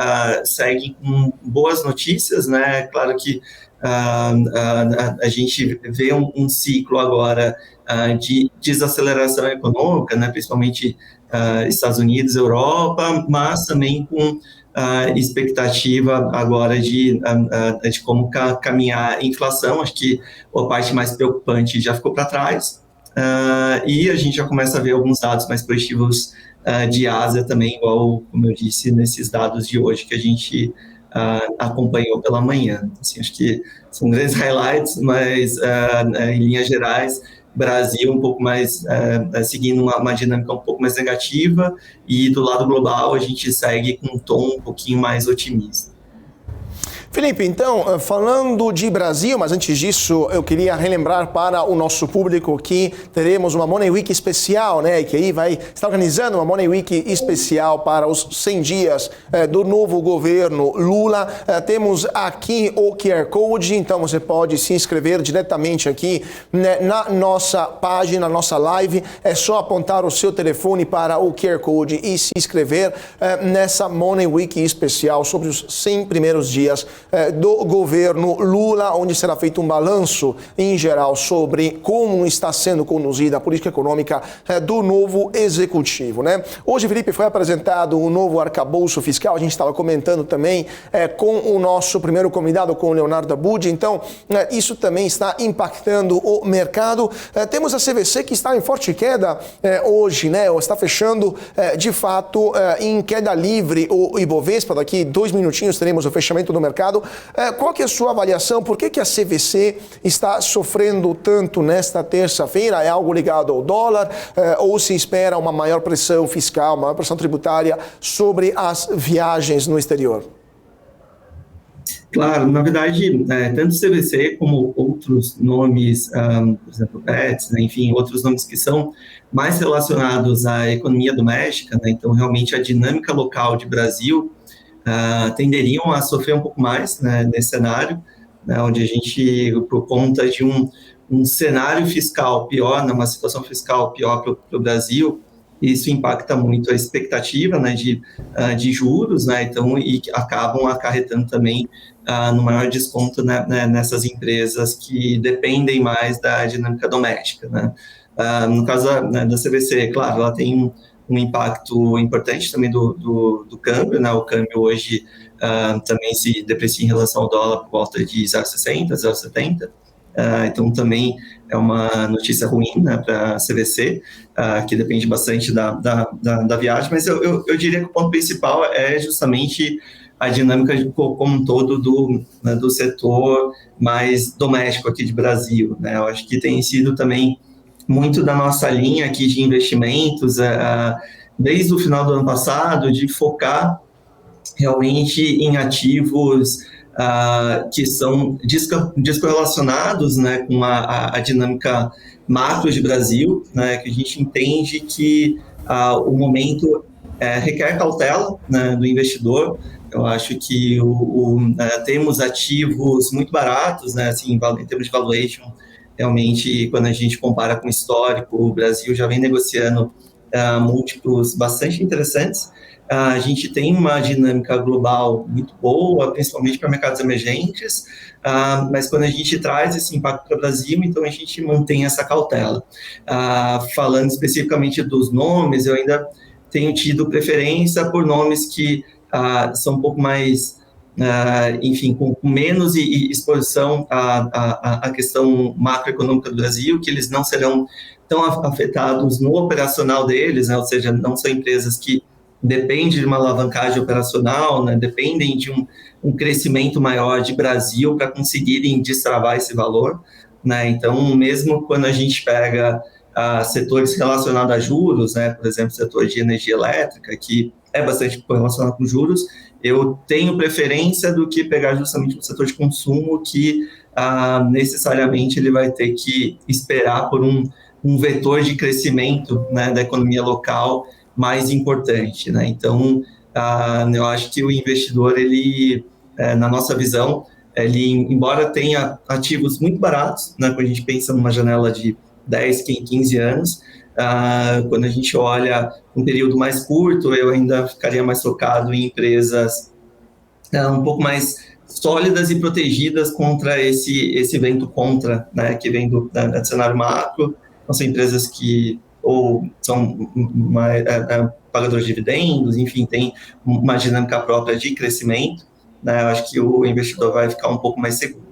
G: segue com boas notícias, né, claro que a gente vê um ciclo agora de desaceleração econômica, né, principalmente Estados Unidos, Europa, mas também com expectativa agora de como caminhar a inflação. Acho que a parte mais preocupante já ficou para trás, e a gente já começa a ver alguns dados mais positivos de Ásia também, igual, como eu disse, nesses dados de hoje que a gente acompanhou pela manhã. Assim, acho que são grandes highlights, mas em linhas gerais, Brasil um pouco mais seguindo uma dinâmica um pouco mais negativa, e do lado global a gente segue com um tom um pouquinho mais otimista.
A: Felipe, então, falando de Brasil, mas antes disso, eu queria relembrar para o nosso público que teremos uma Money Week especial, né? Que aí vai estar organizando uma Money Week especial para os 100 dias do novo governo Lula. Temos aqui o QR Code, então você pode se inscrever diretamente aqui, né, na nossa página, na nossa live. É só apontar o seu telefone para o QR Code e se inscrever nessa Money Week especial sobre os 100 primeiros dias do governo Lula, onde será feito um balanço em geral sobre como está sendo conduzida a política econômica do novo executivo, né? Hoje, Felipe, foi apresentado um novo arcabouço fiscal. A gente estava comentando também com o nosso primeiro convidado, com o Leonardo Abud. Então, isso também está impactando o mercado. Temos a CVC que está em forte queda hoje, né? Está fechando de fato em queda livre o Ibovespa. Daqui 2 minutinhos teremos o fechamento do mercado. Qual que é a sua avaliação? Por que a CVC está sofrendo tanto nesta terça-feira? É algo ligado ao dólar ou se espera uma maior pressão fiscal, maior pressão tributária sobre as viagens no exterior?
G: Claro, na verdade, tanto o CVC como outros nomes, por exemplo, Pets, né, enfim, outros nomes que são mais relacionados à economia doméstica, né, então realmente a dinâmica local de Brasil tenderiam a sofrer um pouco mais, né, nesse cenário, né, onde a gente, por conta de um cenário fiscal pior, né, uma situação fiscal pior para o Brasil, isso impacta muito a expectativa, né, de juros, né, então, e acabam acarretando também no maior desconto, né, nessas empresas que dependem mais da dinâmica doméstica, né. No caso da CVC, claro, ela tem um impacto importante também do câmbio, né, o câmbio hoje também se deprecia em relação ao dólar por volta de 0,60, 0,70, então também é uma notícia ruim, né, para a CVC, que depende bastante da viagem, mas eu diria que o ponto principal é justamente a dinâmica como um todo do setor mais doméstico aqui de Brasil, né. Eu acho que tem sido também muito da nossa linha aqui de investimentos, desde o final do ano passado, de focar realmente em ativos que são descorrelacionados, né, com a dinâmica macro de Brasil, né, que a gente entende que o momento requer cautela, né, do investidor. Eu acho que temos ativos muito baratos, né, assim, em termos de valuation. Realmente, quando a gente compara com o histórico, o Brasil já vem negociando múltiplos bastante interessantes. A gente tem uma dinâmica global muito boa, principalmente para mercados emergentes, mas quando a gente traz esse impacto para o Brasil, então a gente mantém essa cautela. Falando especificamente dos nomes, eu ainda tenho tido preferência por nomes que são um pouco mais, enfim, com menos exposição à questão macroeconômica do Brasil, que eles não serão tão afetados no operacional deles, né? Ou seja, não são empresas que dependem de uma alavancagem operacional, né? Dependem de um crescimento maior de Brasil para conseguirem destravar esse valor, né? Então, mesmo quando a gente pega setores relacionados a juros, né? Por exemplo, setor de energia elétrica, que é bastante relacionado com juros, eu tenho preferência do que pegar justamente o setor de consumo, que necessariamente ele vai ter que esperar por um vetor de crescimento, né, da economia local mais importante, né? Então, eu acho que o investidor, ele, na nossa visão, ele, embora tenha ativos muito baratos, né, quando a gente pensa numa janela de 10, 15 anos, quando a gente olha um período mais curto, eu ainda ficaria mais focado em empresas um pouco mais sólidas e protegidas contra esse vento contra, né, que vem do cenário macro. Então, são empresas que ou são pagadores de dividendos, enfim, tem uma dinâmica própria de crescimento, né, eu acho que o investidor vai ficar um pouco mais seguro.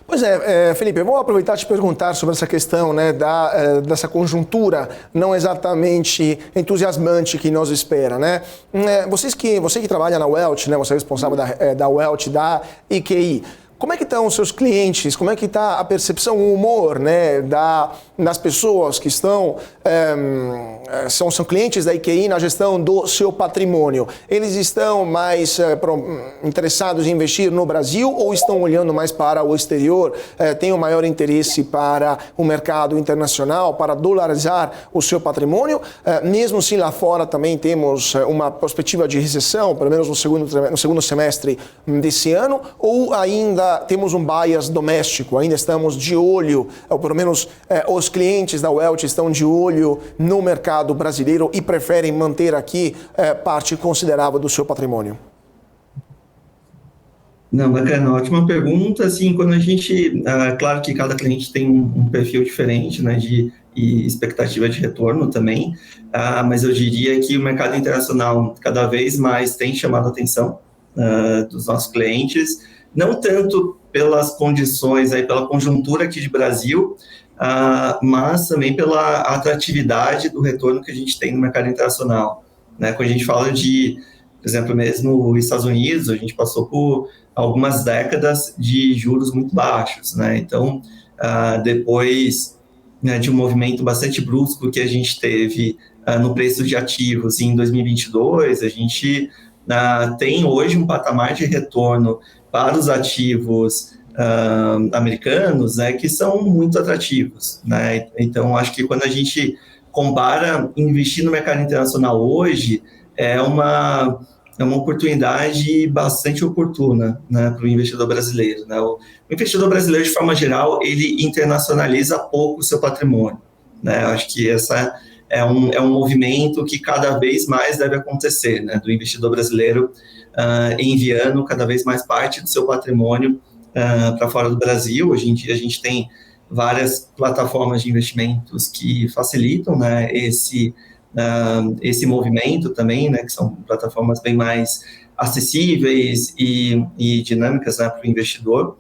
A: Pois é, Felipe, eu vou aproveitar e te perguntar sobre essa questão, né, dessa conjuntura não exatamente entusiasmante que nos espera, né? Você que trabalha na Welt, né, você é responsável da Welt, da EQI. Como é que estão os seus clientes? Como é que está a percepção, o humor, né, das pessoas que estão são clientes da EQI na gestão do seu patrimônio? Eles estão mais interessados em investir no Brasil ou estão olhando mais para o exterior? Têm um maior interesse para o mercado internacional, para dolarizar o seu patrimônio? Mesmo se lá fora também temos uma perspectiva de recessão, pelo menos no segundo semestre desse ano, ou ainda temos um bias doméstico, ainda estamos de olho, ou pelo menos os clientes da Welt estão de olho no mercado brasileiro e preferem manter aqui parte considerável do seu patrimônio?
G: Não, bacana, ótima pergunta. Assim, quando a gente, claro que cada cliente tem um perfil diferente, né, e expectativa de retorno também, mas eu diria que o mercado internacional cada vez mais tem chamado a atenção dos nossos clientes, não tanto pelas condições, pela conjuntura aqui de Brasil, mas também pela atratividade do retorno que a gente tem no mercado internacional, né? Quando a gente fala de, por exemplo, mesmo os Estados Unidos, a gente passou por algumas décadas de juros muito baixos, né? Então, depois, né, de um movimento bastante brusco que a gente teve no preço de ativos em 2022, a gente tem hoje um patamar de retorno para os ativos americanos, né, que são muito atrativos, né? Então, acho que quando a gente compara investir no mercado internacional hoje, é uma oportunidade bastante oportuna, né, para o investidor brasileiro, né? O investidor brasileiro, de forma geral, ele internacionaliza pouco o seu patrimônio, né? Acho que essa é um movimento que cada vez mais deve acontecer, né, do investidor brasileiro enviando cada vez mais parte do seu patrimônio para fora do Brasil. Hoje em dia a gente tem várias plataformas de investimentos que facilitam, né, esse movimento também, né, que são plataformas bem mais acessíveis e dinâmicas, né, para o investidor.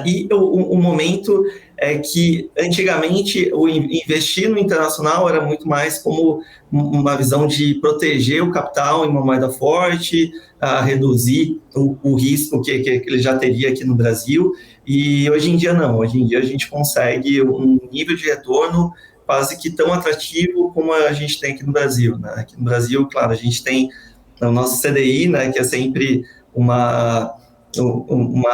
G: E o momento é que, antigamente, o investir no internacional era muito mais como uma visão de proteger o capital em uma moeda forte, reduzir o risco que ele já teria aqui no Brasil, e hoje em dia não. Hoje em dia a gente consegue um nível de retorno quase que tão atrativo como a gente tem aqui no Brasil, né? Aqui no Brasil, claro, a gente tem o nosso CDI, né, que é sempre uma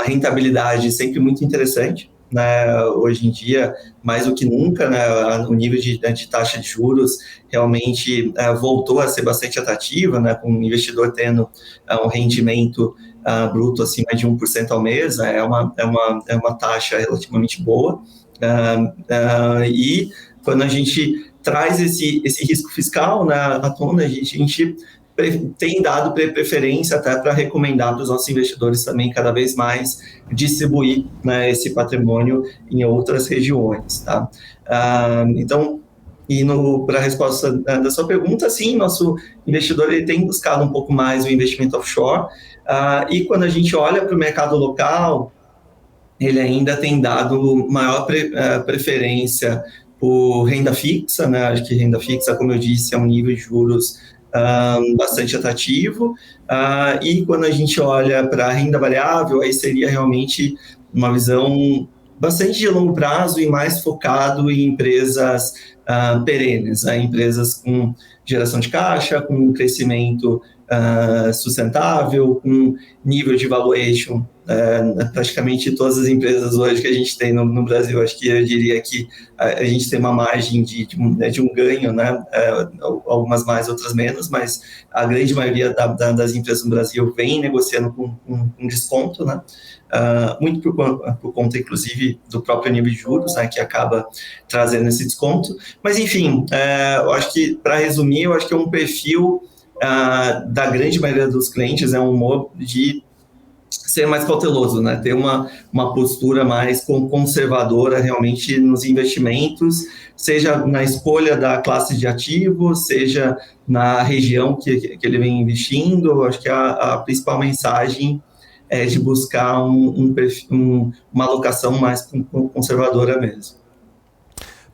G: rentabilidade sempre muito interessante, né? Hoje em dia, mais do que nunca, né, o nível de taxa de juros realmente voltou a ser bastante atrativa, né, com o investidor tendo um rendimento bruto acima de 1% ao mês, é uma taxa relativamente boa, e quando a gente traz esse risco fiscal, né, à tona, a gente tem dado preferência até para recomendar para os nossos investidores também cada vez mais distribuir, né, esse patrimônio em outras regiões, tá? Então, indo para a resposta da sua pergunta, sim, nosso investidor ele tem buscado um pouco mais o investimento offshore, e quando a gente olha para o mercado local, ele ainda tem dado maior preferência por renda fixa, né? Acho que renda fixa, como eu disse, é um nível de juros bastante atrativo, e quando a gente olha para a renda variável, aí seria realmente uma visão bastante de longo prazo e mais focado em empresas perenes, né? Empresas com geração de caixa, com crescimento sustentável, com nível de valuation. Praticamente todas as empresas hoje que a gente tem no Brasil, acho que eu diria que a gente tem uma margem de um ganho, né? Algumas mais, outras menos, mas a grande maioria das empresas no Brasil vem negociando com desconto, né? Muito por conta, inclusive, do próprio nível de juros, né, que acaba trazendo esse desconto. Mas, enfim, eu acho que, para resumir, eu acho que é um perfil da grande maioria dos clientes, é um humor de ser mais cauteloso, né? Ter uma postura mais conservadora realmente nos investimentos, seja na escolha da classe de ativos, seja na região que ele vem investindo. Acho que a principal mensagem é de buscar uma alocação mais conservadora mesmo.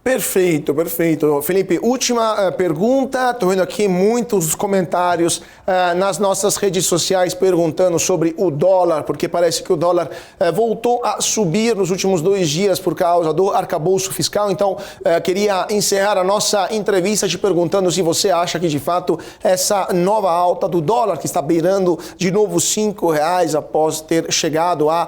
A: Perfeito, perfeito. Felipe, última pergunta. Estou vendo aqui muitos comentários nas nossas redes sociais perguntando sobre o dólar, porque parece que o dólar voltou a subir nos últimos 2 dias por causa do arcabouço fiscal. Então, queria encerrar a nossa entrevista te perguntando se você acha que, de fato, essa nova alta do dólar, que está beirando de novo R$5 após ter chegado a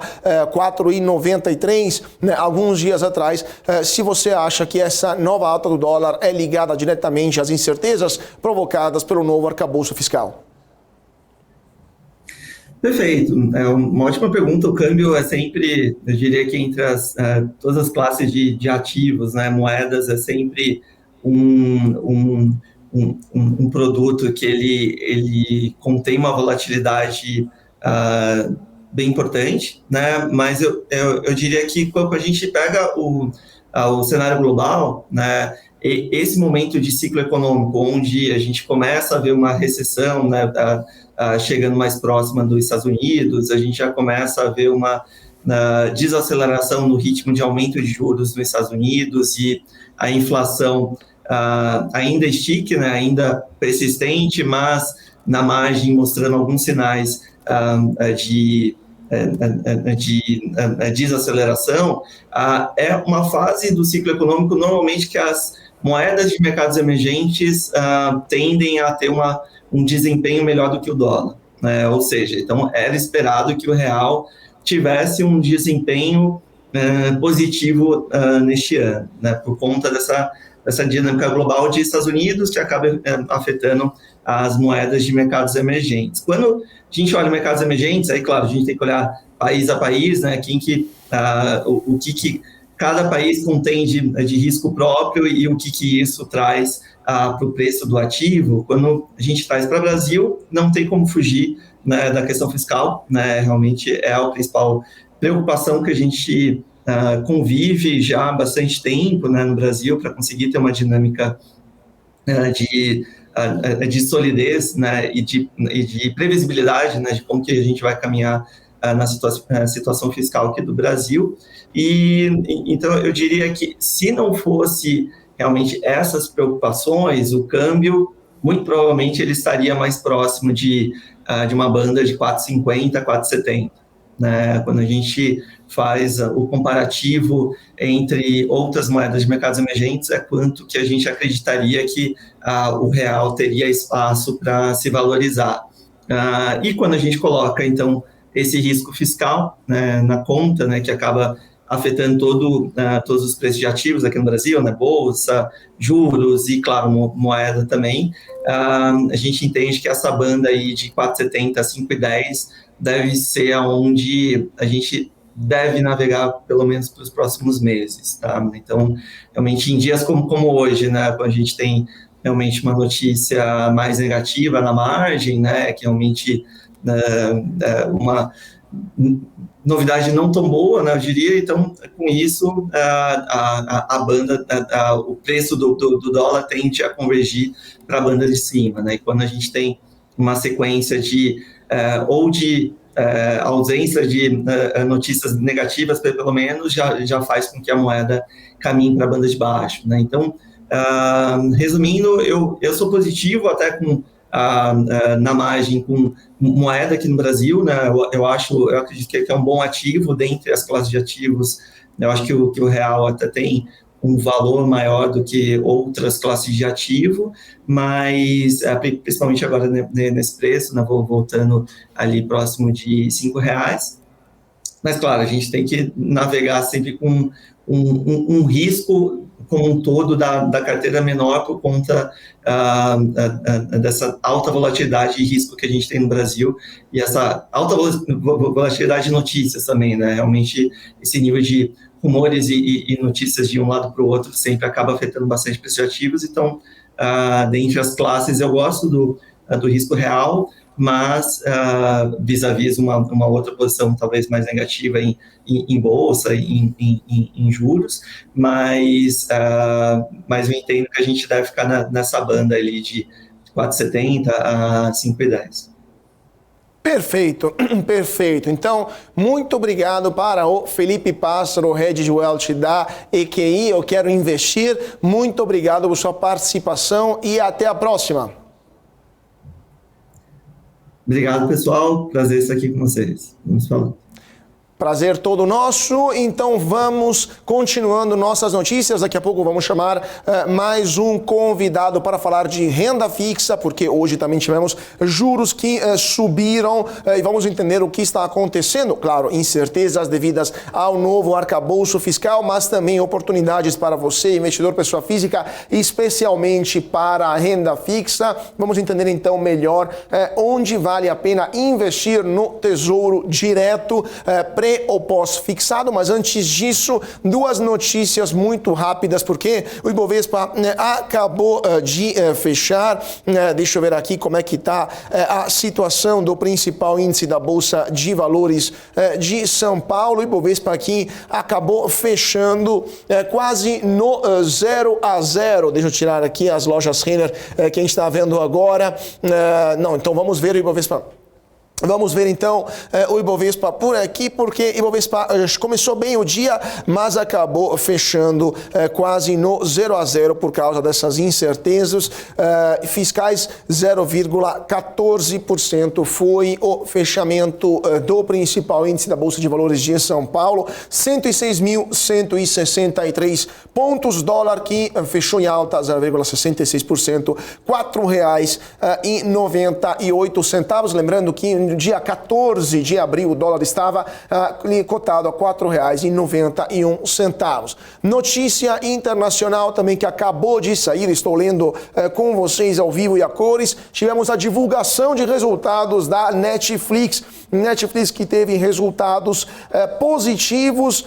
A: 4,93, né, alguns dias atrás, se você acha que essa nova alta do dólar é ligada diretamente às incertezas provocadas pelo novo arcabouço fiscal.
G: Perfeito, é uma ótima pergunta. O câmbio é sempre, eu diria que entre todas as classes de ativos, né, moedas, é sempre um produto que ele contém uma volatilidade bem importante, né, mas eu diria que quando a gente pega o cenário global, né, esse momento de ciclo econômico, onde a gente começa a ver uma recessão, né, chegando mais próxima dos Estados Unidos, a gente já começa a ver uma desaceleração no ritmo de aumento de juros nos Estados Unidos e a inflação ainda estique, né, ainda persistente, mas na margem mostrando alguns sinais de desaceleração, é uma fase do ciclo econômico normalmente que as moedas de mercados emergentes tendem a ter um desempenho melhor do que o dólar, né? Ou seja, então era esperado que o real tivesse um desempenho positivo neste ano, né? Por conta dessa dinâmica global de Estados Unidos que acaba afetando as moedas de mercados emergentes. Quando a gente olha mercados emergentes, aí, claro, a gente tem que olhar país a país, né, o que cada país contém de risco próprio e o que isso traz para o preço do ativo. Quando a gente traz para o Brasil, não tem como fugir, né, da questão fiscal, né, realmente é a principal preocupação que a gente convive já há bastante tempo, né, no Brasil, para conseguir ter uma dinâmica de solidez, né, e de previsibilidade, né, de como que a gente vai caminhar na situação fiscal aqui do Brasil. E então eu diria que se não fosse realmente essas preocupações, o câmbio muito provavelmente ele estaria mais próximo de uma banda de 4,50, 4,70, né? Quando a gente faz o comparativo entre outras moedas de mercados emergentes, é quanto que a gente acreditaria que o real teria espaço para se valorizar. E quando a gente coloca, então, esse risco fiscal, né, na conta, né, que acaba afetando todos os preços de ativos aqui no Brasil, né, bolsa, juros e, claro, moeda também, a gente entende que essa banda aí de 4,70 a 5,10 deve ser aonde a gente deve navegar pelo menos para os próximos meses, tá? Então, realmente, em dias como hoje, né, quando a gente tem realmente uma notícia mais negativa na margem, né, que realmente uma novidade não tão boa, né, eu diria. Então, com isso, a banda, o preço do dólar tende a convergir para a banda de cima, né? E quando a gente tem uma sequência de ausência de notícias negativas, pelo menos, já faz com que a moeda caminhe para a banda de baixo, né? Então, resumindo, eu sou positivo até com na margem com moeda aqui no Brasil, né? Eu acredito que é um bom ativo dentre as classes de ativos. Eu acho que o real até tem um valor maior do que outras classes de ativo, mas principalmente agora nesse preço, né, voltando ali próximo de R$5. Mas, claro, a gente tem que navegar sempre com um risco como um todo da carteira menor por conta dessa alta volatilidade e risco que a gente tem no Brasil e essa alta volatilidade de notícias também, né? Realmente esse nível de rumores e notícias de um lado para o outro sempre acaba afetando bastante preços de ativos. Então, dentre as classes, eu gosto do risco real. mas vis-à-vis uma outra posição talvez mais negativa em bolsa, em juros, mas eu entendo que a gente deve ficar nessa banda ali de 4,70 a 5,10.
A: Perfeito, perfeito. Então, muito obrigado para o Felipe Pássaro, Head de Wealth da EQI. Eu quero investir. Muito obrigado por sua participação e até a próxima.
G: Obrigado, pessoal. Prazer estar aqui com vocês. Vamos falar.
A: Prazer todo nosso. Então vamos continuando nossas notícias. Daqui a pouco vamos chamar mais um convidado para falar de renda fixa, porque hoje também tivemos juros que subiram e vamos entender o que está acontecendo. Claro, incertezas devidas ao novo arcabouço fiscal, mas também oportunidades para você, investidor pessoa física, especialmente para a renda fixa. Vamos entender então melhor onde vale a pena investir no Tesouro Direto pré ou pós-fixado, mas antes disso, duas notícias muito rápidas, porque o Ibovespa acabou de fechar. Deixa eu ver aqui como é que está a situação do principal índice da Bolsa de Valores de São Paulo. O Ibovespa aqui acabou fechando quase no 0-0. Deixa eu tirar aqui as lojas Renner que a gente está vendo agora. Não, então vamos ver o Ibovespa. Vamos ver então o Ibovespa por aqui, porque o Ibovespa começou bem o dia, mas acabou fechando quase no 0-0 por causa dessas incertezas fiscais. 0,14% foi o fechamento do principal índice da Bolsa de Valores de São Paulo, 106.163 pontos, dólar que fechou em alta 0,66%, R$ 4,98. Lembrando que no dia 14 de abril, o dólar estava cotado a R$ 4,91. Notícia internacional também que acabou de sair, estou lendo com vocês ao vivo e a cores. Tivemos a divulgação de resultados da Netflix. Netflix que teve resultados positivos,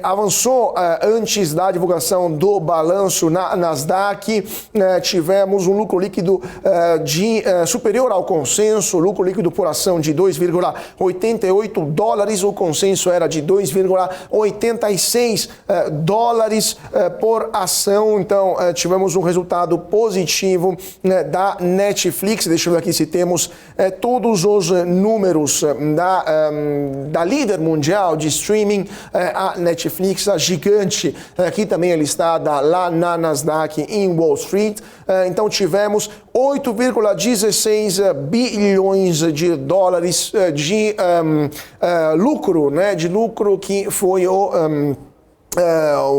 A: avançou antes da divulgação do balanço na Nasdaq. Tivemos um lucro líquido superior ao consenso, lucro líquido por ação de 2,88 dólares, o consenso era de 2,86 dólares por ação. Então tivemos um resultado positivo da Netflix. Deixa eu ver aqui se temos todos os números da líder mundial de streaming, a Netflix, a gigante, aqui também é listada lá na Nasdaq em Wall Street. Então tivemos 8,16 bilhões de dólares de lucro, né, de lucro que foi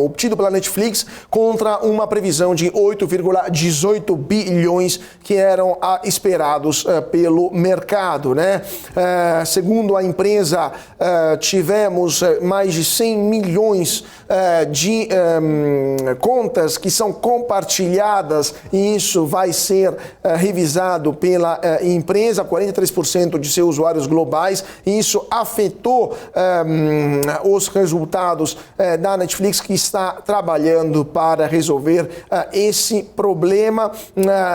A: obtido pela Netflix contra uma previsão de 8,18 bilhões que eram esperados pelo mercado, né? Segundo a empresa, tivemos mais de 100 milhões de contas que são compartilhadas e isso vai ser revisado pela empresa, 43% de seus usuários globais, e isso afetou os resultados da Netflix, que está trabalhando para resolver esse problema.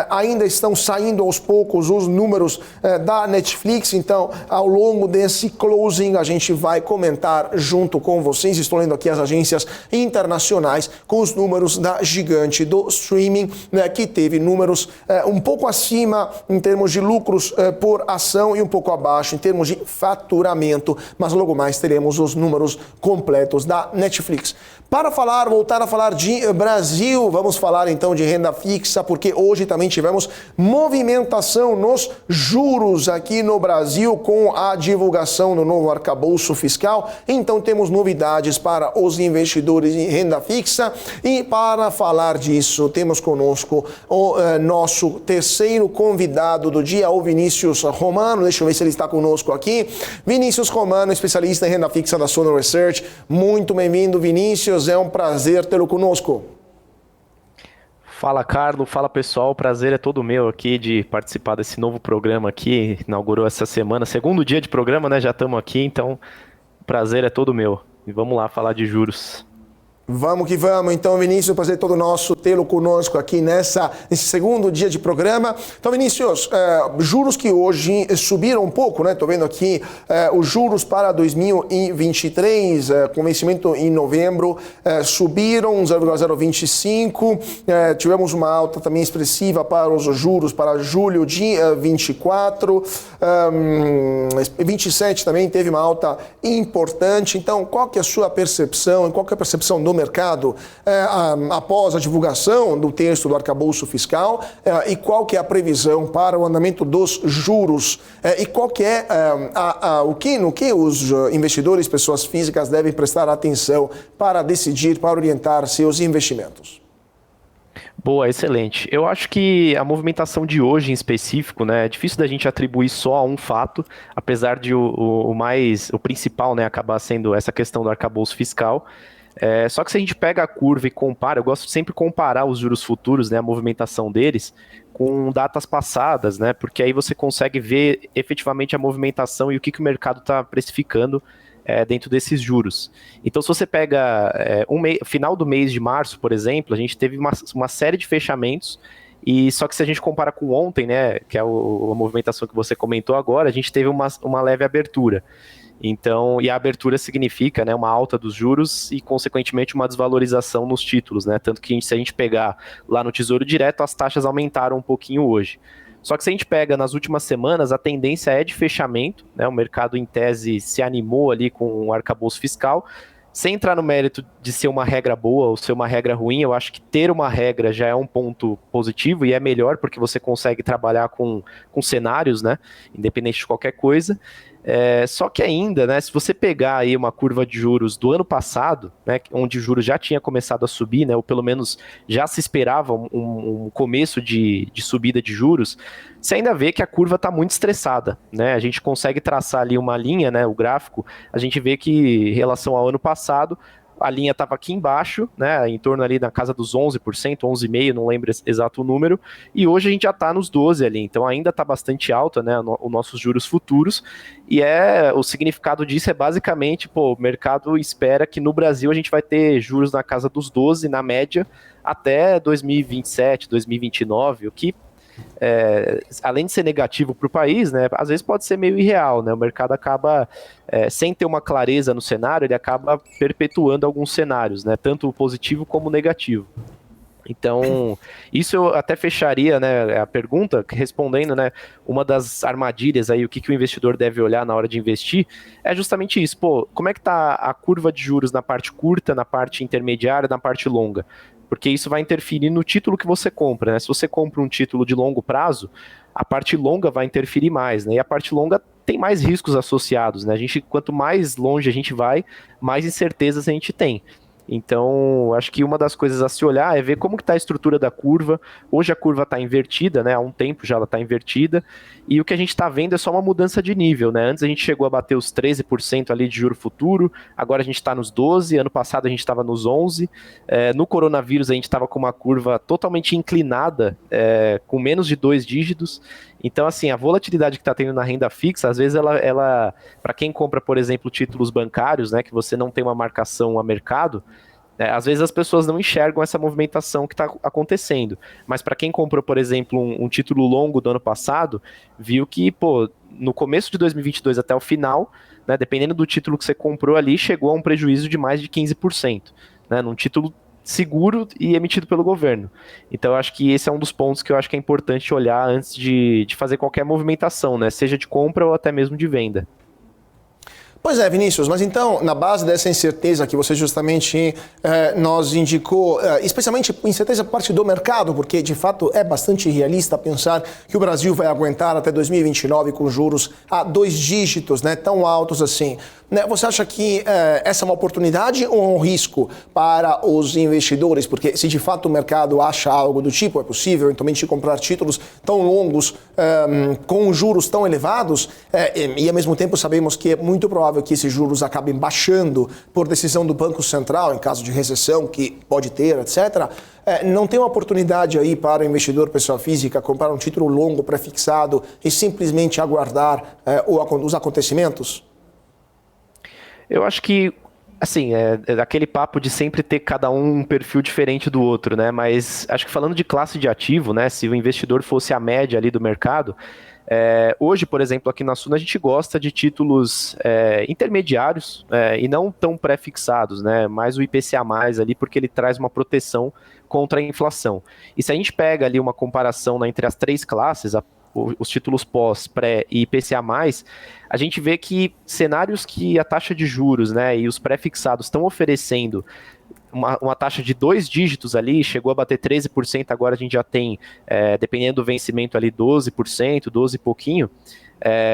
A: Ainda estão saindo aos poucos os números da Netflix, então ao longo desse closing a gente vai comentar junto com vocês. Estou lendo aqui as agências internacionais com os números da gigante do streaming, que teve números um pouco acima em termos de lucros por ação e um pouco abaixo em termos de faturamento, mas logo mais teremos os números completos da Netflix. Para voltar a falar de Brasil, vamos falar então de renda fixa, porque hoje também tivemos movimentação nos juros aqui no Brasil com a divulgação do novo arcabouço fiscal. Então temos novidades para os investidores em renda fixa, e para falar disso temos conosco o nosso terceiro convidado do dia, o Vinícius Romano. Deixa eu ver se ele está conosco aqui. Vinícius Romano, especialista em renda fixa da Suno Research. Muito bem-vindo, Vinícius. É um prazer tê-lo conosco.
H: Fala, Carlos. Fala, pessoal. O prazer é todo meu aqui de participar desse novo programa aqui. Inaugurou essa semana. Segundo dia de programa, né? Já estamos aqui, então o prazer é todo meu. E vamos lá falar de juros.
A: Vamos que vamos. Então, Vinícius, prazer todo nosso tê-lo conosco aqui nesse segundo dia de programa. Então, Vinícius, juros que hoje subiram um pouco, né? Estou vendo aqui os juros para 2023, com vencimento em novembro, subiram 0,025. Tivemos uma alta também expressiva para os juros para julho de 24. 27 também teve uma alta importante. Então, qual que é a sua percepção e qual que é a percepção do mercado após a divulgação do texto do arcabouço fiscal e qual que é a previsão para o andamento dos juros e qual que é no que os investidores, pessoas físicas devem prestar atenção para decidir, para orientar seus investimentos?
H: Boa, excelente. Eu acho que a movimentação de hoje em específico, né, é difícil da gente atribuir só a um fato, apesar de o principal, né, acabar sendo essa questão do arcabouço fiscal. Só que se a gente pega a curva e compara, eu gosto de sempre comparar os juros futuros, né, a movimentação deles, com datas passadas, né, porque aí você consegue ver efetivamente a movimentação e o que o mercado está precificando dentro desses juros. Então, se você pega final do mês de março, por exemplo, a gente teve uma série de fechamentos, e só que se a gente compara com ontem, né, que é a movimentação que você comentou agora, a gente teve uma leve abertura. Então, e a abertura significa, né, uma alta dos juros e, consequentemente, uma desvalorização nos títulos, né? Tanto que se a gente pegar lá no Tesouro Direto, as taxas aumentaram um pouquinho hoje. Só que se a gente pega nas últimas semanas, a tendência é de fechamento, né? O mercado, em tese, se animou ali com o arcabouço fiscal. Sem entrar no mérito de ser uma regra boa ou ser uma regra ruim, eu acho que ter uma regra já é um ponto positivo e é melhor porque você consegue trabalhar com cenários, né? Independente de qualquer coisa. Só que ainda, né, se você pegar aí uma curva de juros do ano passado, né, onde o juros já tinha começado a subir, né, ou pelo menos já se esperava um começo de subida de juros, você ainda vê que a curva está muito estressada, né? A gente consegue traçar ali uma linha, né, o gráfico, a gente vê que em relação ao ano passado, a linha estava aqui embaixo, né, em torno ali na casa dos 11%, 11,5%, não lembro exato o número, e hoje a gente já está nos 12% ali, então ainda está bastante alta, né, os nossos juros futuros, e o significado disso é basicamente, o mercado espera que no Brasil a gente vai ter juros na casa dos 12%, na média, até 2027, 2029, o que além de ser negativo para o país, né, às vezes pode ser meio irreal, né, o mercado acaba, sem ter uma clareza no cenário, ele acaba perpetuando alguns cenários, né, tanto positivo como negativo. Então, isso eu até fecharia, né, a pergunta, respondendo, né, uma das armadilhas aí, o que o investidor deve olhar na hora de investir, é justamente isso, como é que está a curva de juros na parte curta, na parte intermediária, na parte longa? Porque isso vai interferir no título que você compra, né? Se você compra um título de longo prazo, a parte longa vai interferir mais, né? E a parte longa tem mais riscos associados, né? Quanto mais longe a gente vai, mais incertezas a gente tem. Então, acho que uma das coisas a se olhar é ver como que está a estrutura da curva. Hoje a curva está invertida, né? Há um tempo já ela está invertida. E o que a gente está vendo é só uma mudança de nível, né? Antes a gente chegou a bater os 13% ali de juro futuro, agora a gente está nos 12%, ano passado a gente estava nos 11%. No coronavírus a gente estava com uma curva totalmente inclinada, com menos de 2 dígitos. Então, assim, a volatilidade que está tendo na renda fixa, às vezes ela para quem compra, por exemplo, títulos bancários, né, que você não tem uma marcação a mercado, às vezes as pessoas não enxergam essa movimentação que está acontecendo. Mas para quem comprou, por exemplo, um título longo do ano passado, viu que, no começo de 2022 até o final, né, dependendo do título que você comprou ali, chegou a um prejuízo de mais de 15%, né, num título seguro e emitido pelo governo. Então eu acho que esse é um dos pontos que eu acho que é importante olhar antes de fazer qualquer movimentação, né? Seja de compra ou até mesmo de venda.
A: Pois é, Vinícius, mas então, na base dessa incerteza que você justamente nos indicou, especialmente incerteza por parte do mercado, porque de fato é bastante realista pensar que o Brasil vai aguentar até 2029 com juros a 2 dígitos, né, tão altos assim. Você acha que essa é uma oportunidade ou um risco para os investidores? Porque se de fato o mercado acha algo do tipo, é possível eventualmente comprar títulos tão longos com juros tão elevados e ao mesmo tempo sabemos que é muito provável que esses juros acabem baixando por decisão do Banco Central em caso de recessão que pode ter, etc. Não tem uma oportunidade aí para o investidor, pessoa física, comprar um título longo pré-fixado e simplesmente aguardar os acontecimentos?
H: Eu acho que Assim, é aquele papo de sempre ter cada um perfil diferente do outro, né? Mas acho que falando de classe de ativo, né? Se o investidor fosse a média ali do mercado, hoje, por exemplo, aqui na Suno a gente gosta de títulos intermediários e não tão pré-fixados, né? Mais o IPCA+, ali, porque ele traz uma proteção contra a inflação. E se a gente pega ali uma comparação, né, entre as três classes, os títulos pós, pré e IPCA+, a gente vê que cenários que a taxa de juros, né, e os pré-fixados estão oferecendo uma taxa de 2 dígitos ali, chegou a bater 13%, agora a gente já tem, dependendo do vencimento ali, 12%, 12 e pouquinho,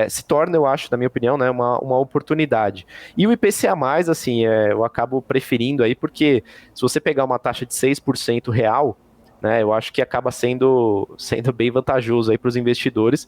H: se torna, eu acho, na minha opinião, né, uma oportunidade. E o IPCA+, assim, eu acabo preferindo aí, porque se você pegar uma taxa de 6% real, né, eu acho que acaba sendo bem vantajoso aí para os investidores.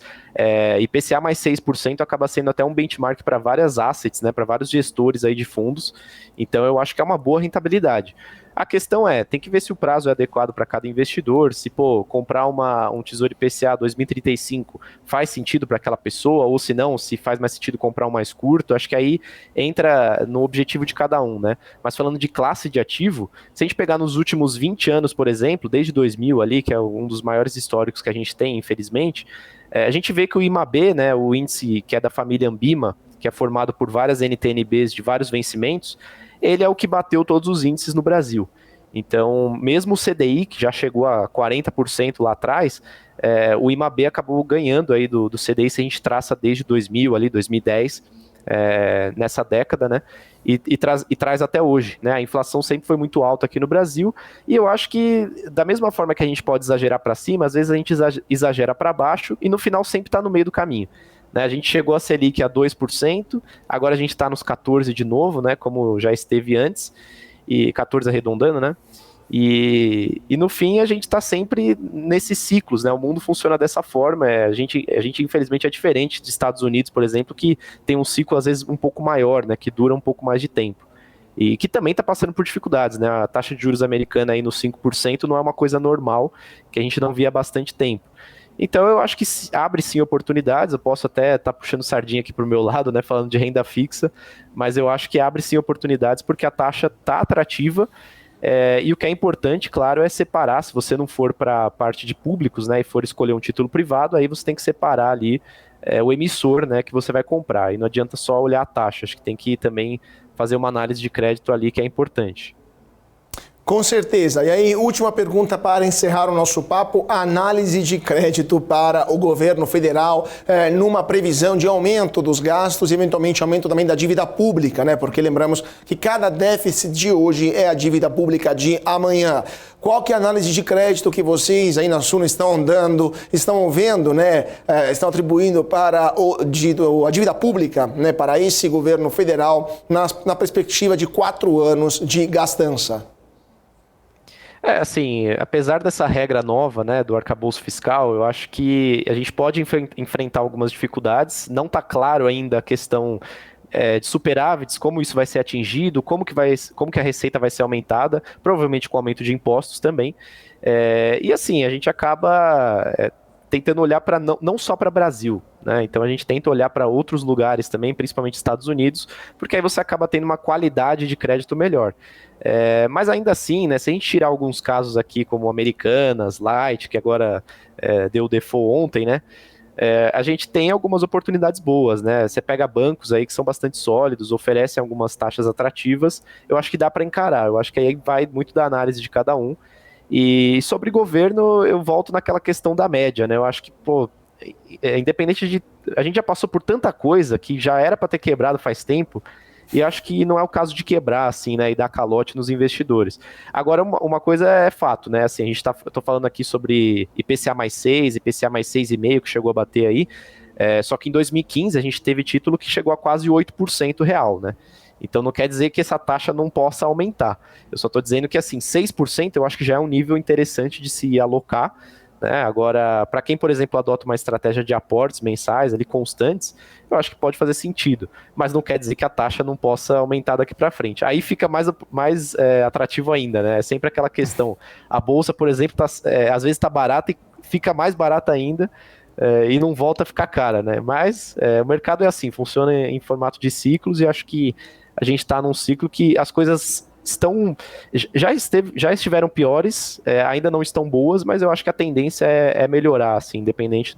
H: IPCA mais 6% acaba sendo até um benchmark para várias assets, né, para vários gestores aí de fundos. Então eu acho que é uma boa rentabilidade. A questão tem que ver se o prazo é adequado para cada investidor, se, comprar um Tesouro IPCA 2035 faz sentido para aquela pessoa, ou se não, se faz mais sentido comprar um mais curto. Acho que aí entra no objetivo de cada um, né? Mas falando de classe de ativo, se a gente pegar nos últimos 20 anos, por exemplo, desde 2000 ali, que é um dos maiores históricos que a gente tem, infelizmente, a gente vê que o IMAB, né, o índice que é da família Ambima, que é formado por várias NTNBs de vários vencimentos, ele é o que bateu todos os índices no Brasil. Então, mesmo o CDI, que já chegou a 40% lá atrás, o IMAB acabou ganhando aí do CDI, se a gente traça desde 2000, ali, 2010, nessa década, né? E traz até hoje, né? A inflação sempre foi muito alta aqui no Brasil, e eu acho que, da mesma forma que a gente pode exagerar para cima, às vezes a gente exagera para baixo, e no final sempre está no meio do caminho. A gente chegou a Selic a 2%, agora a gente está nos 14% de novo, né, como já esteve antes, e 14% arredondando, né? E no fim a gente está sempre nesses ciclos, né? O mundo funciona dessa forma. A gente infelizmente é diferente dos Estados Unidos, por exemplo, que tem um ciclo às vezes um pouco maior, né? Que dura um pouco mais de tempo. E que também está passando por dificuldades, né? A taxa de juros americana aí nos 5% não é uma coisa normal, que a gente não via há bastante tempo. Então eu acho que abre sim oportunidades. Eu posso até estar puxando sardinha aqui para o meu lado, né, falando de renda fixa, mas eu acho que abre sim oportunidades porque a taxa está atrativa, e o que é importante, claro, é separar. Se você não for para a parte de públicos, né, e for escolher um título privado, aí você tem que separar ali o emissor, né, que você vai comprar, e não adianta só olhar a taxa, acho que tem que também fazer uma análise de crédito ali que é importante.
A: Com certeza. E aí, última pergunta para encerrar o nosso papo: análise de crédito para o governo federal numa previsão de aumento dos gastos e eventualmente aumento também da dívida pública, né? Porque lembramos que cada déficit de hoje é a dívida pública de amanhã. Qual que é a análise de crédito que vocês aí na Suno estão vendo, né? Estão atribuindo para a dívida pública, né? Para esse governo federal na perspectiva de 4 anos de gastança?
H: Assim, apesar dessa regra nova, né, do arcabouço fiscal, eu acho que a gente pode enfrentar algumas dificuldades. Não está claro ainda a questão de superávites, como isso vai ser atingido, como que a receita vai ser aumentada, provavelmente com aumento de impostos também. E assim, a gente acaba tentando olhar para não só para o Brasil, né? Então a gente tenta olhar para outros lugares também, principalmente Estados Unidos, porque aí você acaba tendo uma qualidade de crédito melhor. Mas ainda assim, né, se a gente tirar alguns casos aqui, como Americanas, Light, que agora deu default ontem, né? A gente tem algumas oportunidades boas, né? Você pega bancos aí que são bastante sólidos, oferecem algumas taxas atrativas, eu acho que dá para encarar. Eu acho que aí vai muito da análise de cada um. E sobre governo, eu volto naquela questão da média, né? Eu acho que, independente de... A gente já passou por tanta coisa que já era para ter quebrado faz tempo, e acho que não é o caso de quebrar, assim, né, e dar calote nos investidores. Agora, uma coisa é fato, né, assim, eu tô falando aqui sobre IPCA mais 6, IPCA mais 6,5, que chegou a bater aí, só que em 2015 a gente teve título que chegou a quase 8% real, né. Então não quer dizer que essa taxa não possa aumentar. Eu só estou dizendo que, assim, 6% eu acho que já é um nível interessante de se alocar, né? Agora, para quem, por exemplo, adota uma estratégia de aportes mensais, ali, constantes, eu acho que pode fazer sentido. Mas não quer dizer que a taxa não possa aumentar daqui para frente. Aí fica mais atrativo ainda, né? É sempre aquela questão. A bolsa, por exemplo, às vezes está barata e fica mais barata ainda, e não volta a ficar cara, né? Mas o mercado é assim, funciona em formato de ciclos, e acho que a gente está num ciclo que as coisas já estiveram piores, ainda não estão boas, mas eu acho que a tendência é melhorar, assim, independente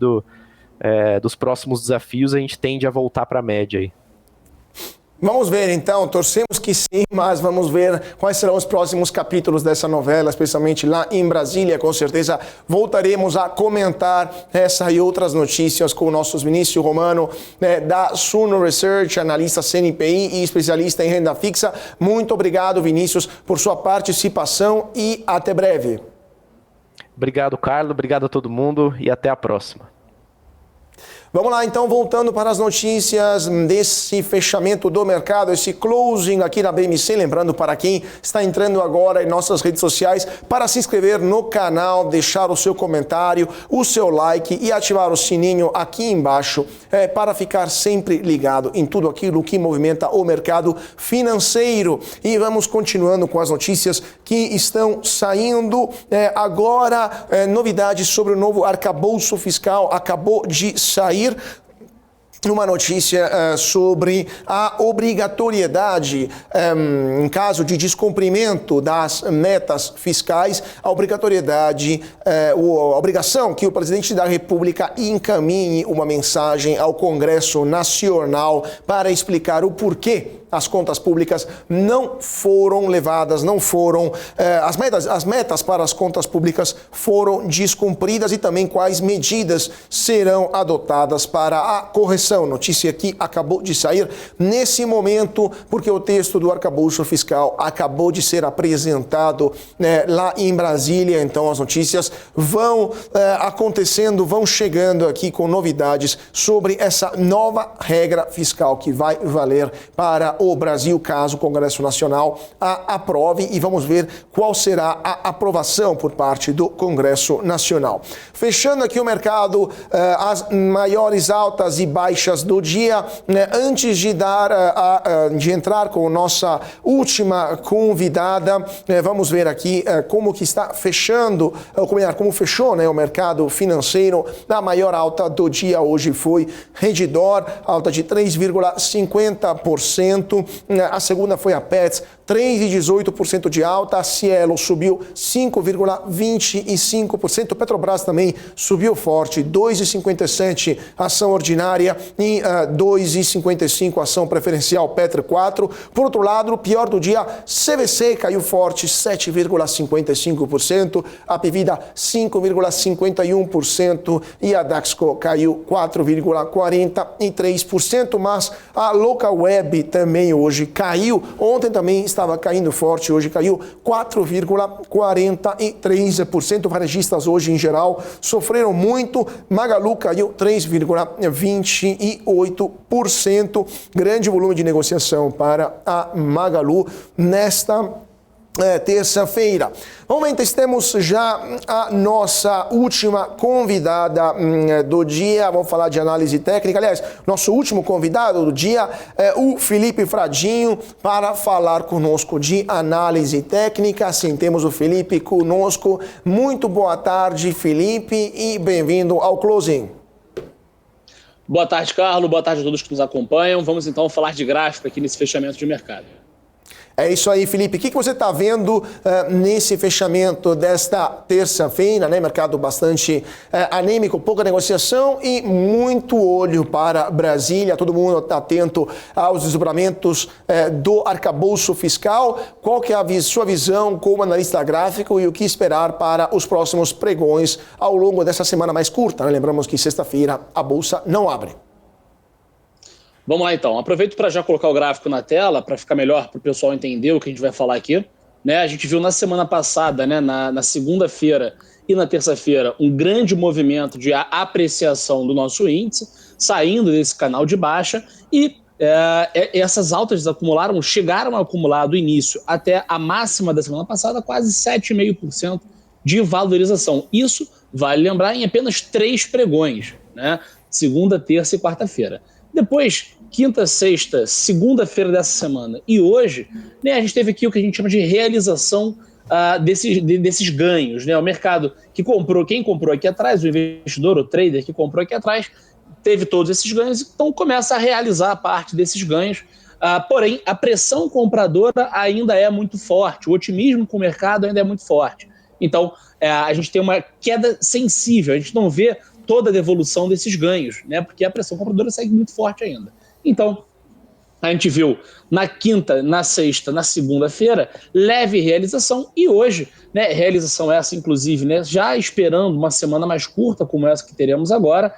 H: dos próximos desafios, a gente tende a voltar para a média aí.
A: Vamos ver então, torcemos que sim, mas vamos ver quais serão os próximos capítulos dessa novela, especialmente lá em Brasília. Com certeza voltaremos a comentar essa e outras notícias com o nosso Vinícius Romano, da Suno Research, analista CNPI e especialista em renda fixa. Muito obrigado, Vinícius, por sua participação e até breve.
H: Obrigado, Carlos, obrigado a todo mundo e até a próxima.
A: Vamos lá, então, voltando para as notícias desse fechamento do mercado, esse closing aqui na BMC. Lembrando para quem está entrando agora em nossas redes sociais, para se inscrever no canal, deixar o seu comentário, o seu like e ativar o sininho aqui embaixo, para ficar sempre ligado em tudo aquilo que movimenta o mercado financeiro. E vamos continuando com as notícias que estão saindo. Agora, novidades sobre o novo arcabouço fiscal acabou de sair. Uma notícia sobre a obrigatoriedade, em caso de descumprimento das metas fiscais, a obrigatoriedade, a obrigação que o presidente da República encaminhe uma mensagem ao Congresso Nacional para explicar o porquê as contas públicas não foram levadas, as metas para as contas públicas foram descumpridas e também quais medidas serão adotadas para a correção. Notícia que acabou de sair nesse momento, porque o texto do arcabouço fiscal acabou de ser apresentado lá em Brasília. Então as notícias vão acontecendo, vão chegando aqui com novidades sobre essa nova regra fiscal que vai valer para o Brasil, caso o Congresso Nacional a aprove, e vamos ver qual será a aprovação por parte do Congresso Nacional. Fechando aqui o mercado, as maiores altas e baixas do dia, antes de de entrar com nossa última convidada, vamos ver aqui como que está fechando, como fechou o mercado financeiro. A maior alta do dia hoje foi Redditor, alta de 3,50%. A segunda foi a Petz, 3,18% de alta. A Cielo subiu 5,25%. Petrobras também subiu forte, 2,57% ação ordinária e 2,55% ação preferencial Petro 4. Por outro lado, o pior do dia, CVC caiu forte, 7,55%. A Pvida 5,51% e a Daxco caiu 4,43%. Mas a Localweb também hoje caiu. Ontem também estava caindo forte, hoje caiu 4,43%. Varejistas hoje, em geral, sofreram muito. Magalu caiu 3,28%. Grande volume de negociação para a Magalu nesta terça-feira. Momentos, temos já a nossa última convidada do dia. Vamos falar de análise técnica. Aliás, nosso último convidado do dia é o Felipe Fradinho para falar conosco de análise técnica. Sim, temos o Felipe conosco. Muito boa tarde, Felipe, e bem-vindo ao Closing.
I: Boa tarde, Carlos. Boa tarde a todos que nos acompanham. Vamos então falar de gráfico aqui nesse fechamento de mercado.
A: É isso aí, Felipe. O que você está vendo nesse fechamento desta terça-feira, né? Mercado bastante anêmico, pouca negociação e muito olho para Brasília. Todo mundo está atento aos desdobramentos do arcabouço fiscal. Qual que é a sua visão como analista gráfico e o que esperar para os próximos pregões ao longo dessa semana mais curta, né? Lembramos que sexta-feira a Bolsa não abre.
I: Vamos lá, então. Aproveito para já colocar o gráfico na tela, para ficar melhor para o pessoal entender o que a gente vai falar aqui. Né? A gente viu na semana passada, né, na segunda-feira e na terça-feira, um grande movimento de apreciação do nosso índice, saindo desse canal de baixa, e essas altas chegaram a acumular do início até a máxima da semana passada, quase 7,5% de valorização. Isso, vale lembrar, em apenas 3 pregões, né? Segunda, terça e quarta-feira. Depois, quinta, sexta, segunda-feira dessa semana e hoje, né, a gente teve aqui o que a gente chama de realização desses ganhos. Né? O mercado quem comprou aqui atrás, o investidor, o trader que comprou aqui atrás, teve todos esses ganhos, então começa a realizar parte desses ganhos Porém, a pressão compradora ainda é muito forte, o otimismo com o mercado ainda é muito forte. Então, a gente tem uma queda sensível, a gente não vê toda a devolução desses ganhos, né? Porque a pressão compradora segue muito forte ainda. Então, a gente viu na quinta, na sexta, na segunda-feira, leve realização, e hoje, né, realização essa, inclusive, né, já esperando uma semana mais curta, como essa que teremos agora,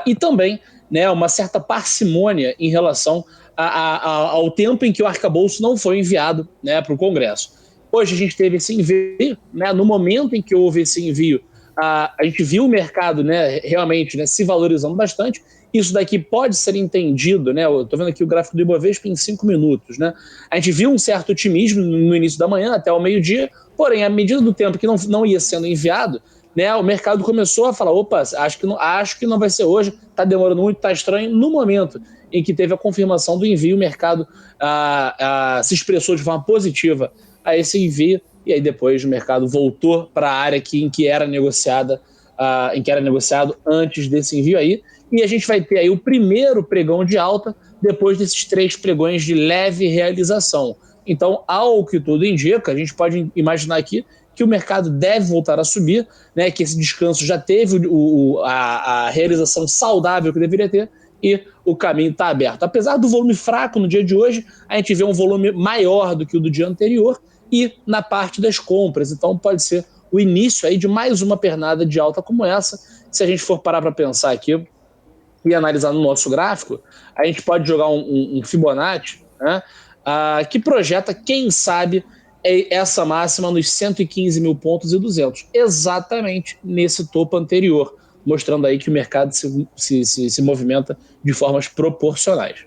I: e também, né, uma certa parcimônia em relação ao tempo em que o arcabouço não foi enviado, né, para o Congresso. Hoje a gente teve esse envio, né, no momento em que houve esse envio, a gente viu o mercado, né, realmente, né, se valorizando bastante. Isso daqui pode ser entendido, né? Eu estou vendo aqui o gráfico do Ibovespa em 5 minutos, né? A gente viu um certo otimismo no início da manhã, até o meio-dia, porém, à medida do tempo que não ia sendo enviado, né, o mercado começou a falar, opa, acho que não vai ser hoje, está demorando muito, está estranho. No momento em que teve a confirmação do envio, o mercado se expressou de forma positiva a esse envio, e aí depois o mercado voltou para a área em que era negociado antes desse envio aí, e a gente vai ter aí o primeiro pregão de alta depois desses 3 pregões de leve realização. Então, ao que tudo indica, a gente pode imaginar aqui que o mercado deve voltar a subir, né, que esse descanso já teve a realização saudável que deveria ter, e o caminho está aberto. Apesar do volume fraco no dia de hoje, a gente vê um volume maior do que o do dia anterior, e na parte das compras. Então pode ser o início aí de mais uma pernada de alta como essa. Se a gente for parar para pensar aqui e analisar no nosso gráfico, a gente pode jogar um Fibonacci, né, que projeta, quem sabe, essa máxima nos 115 mil pontos e 200, exatamente nesse topo anterior, mostrando aí que o mercado se movimenta de formas proporcionais.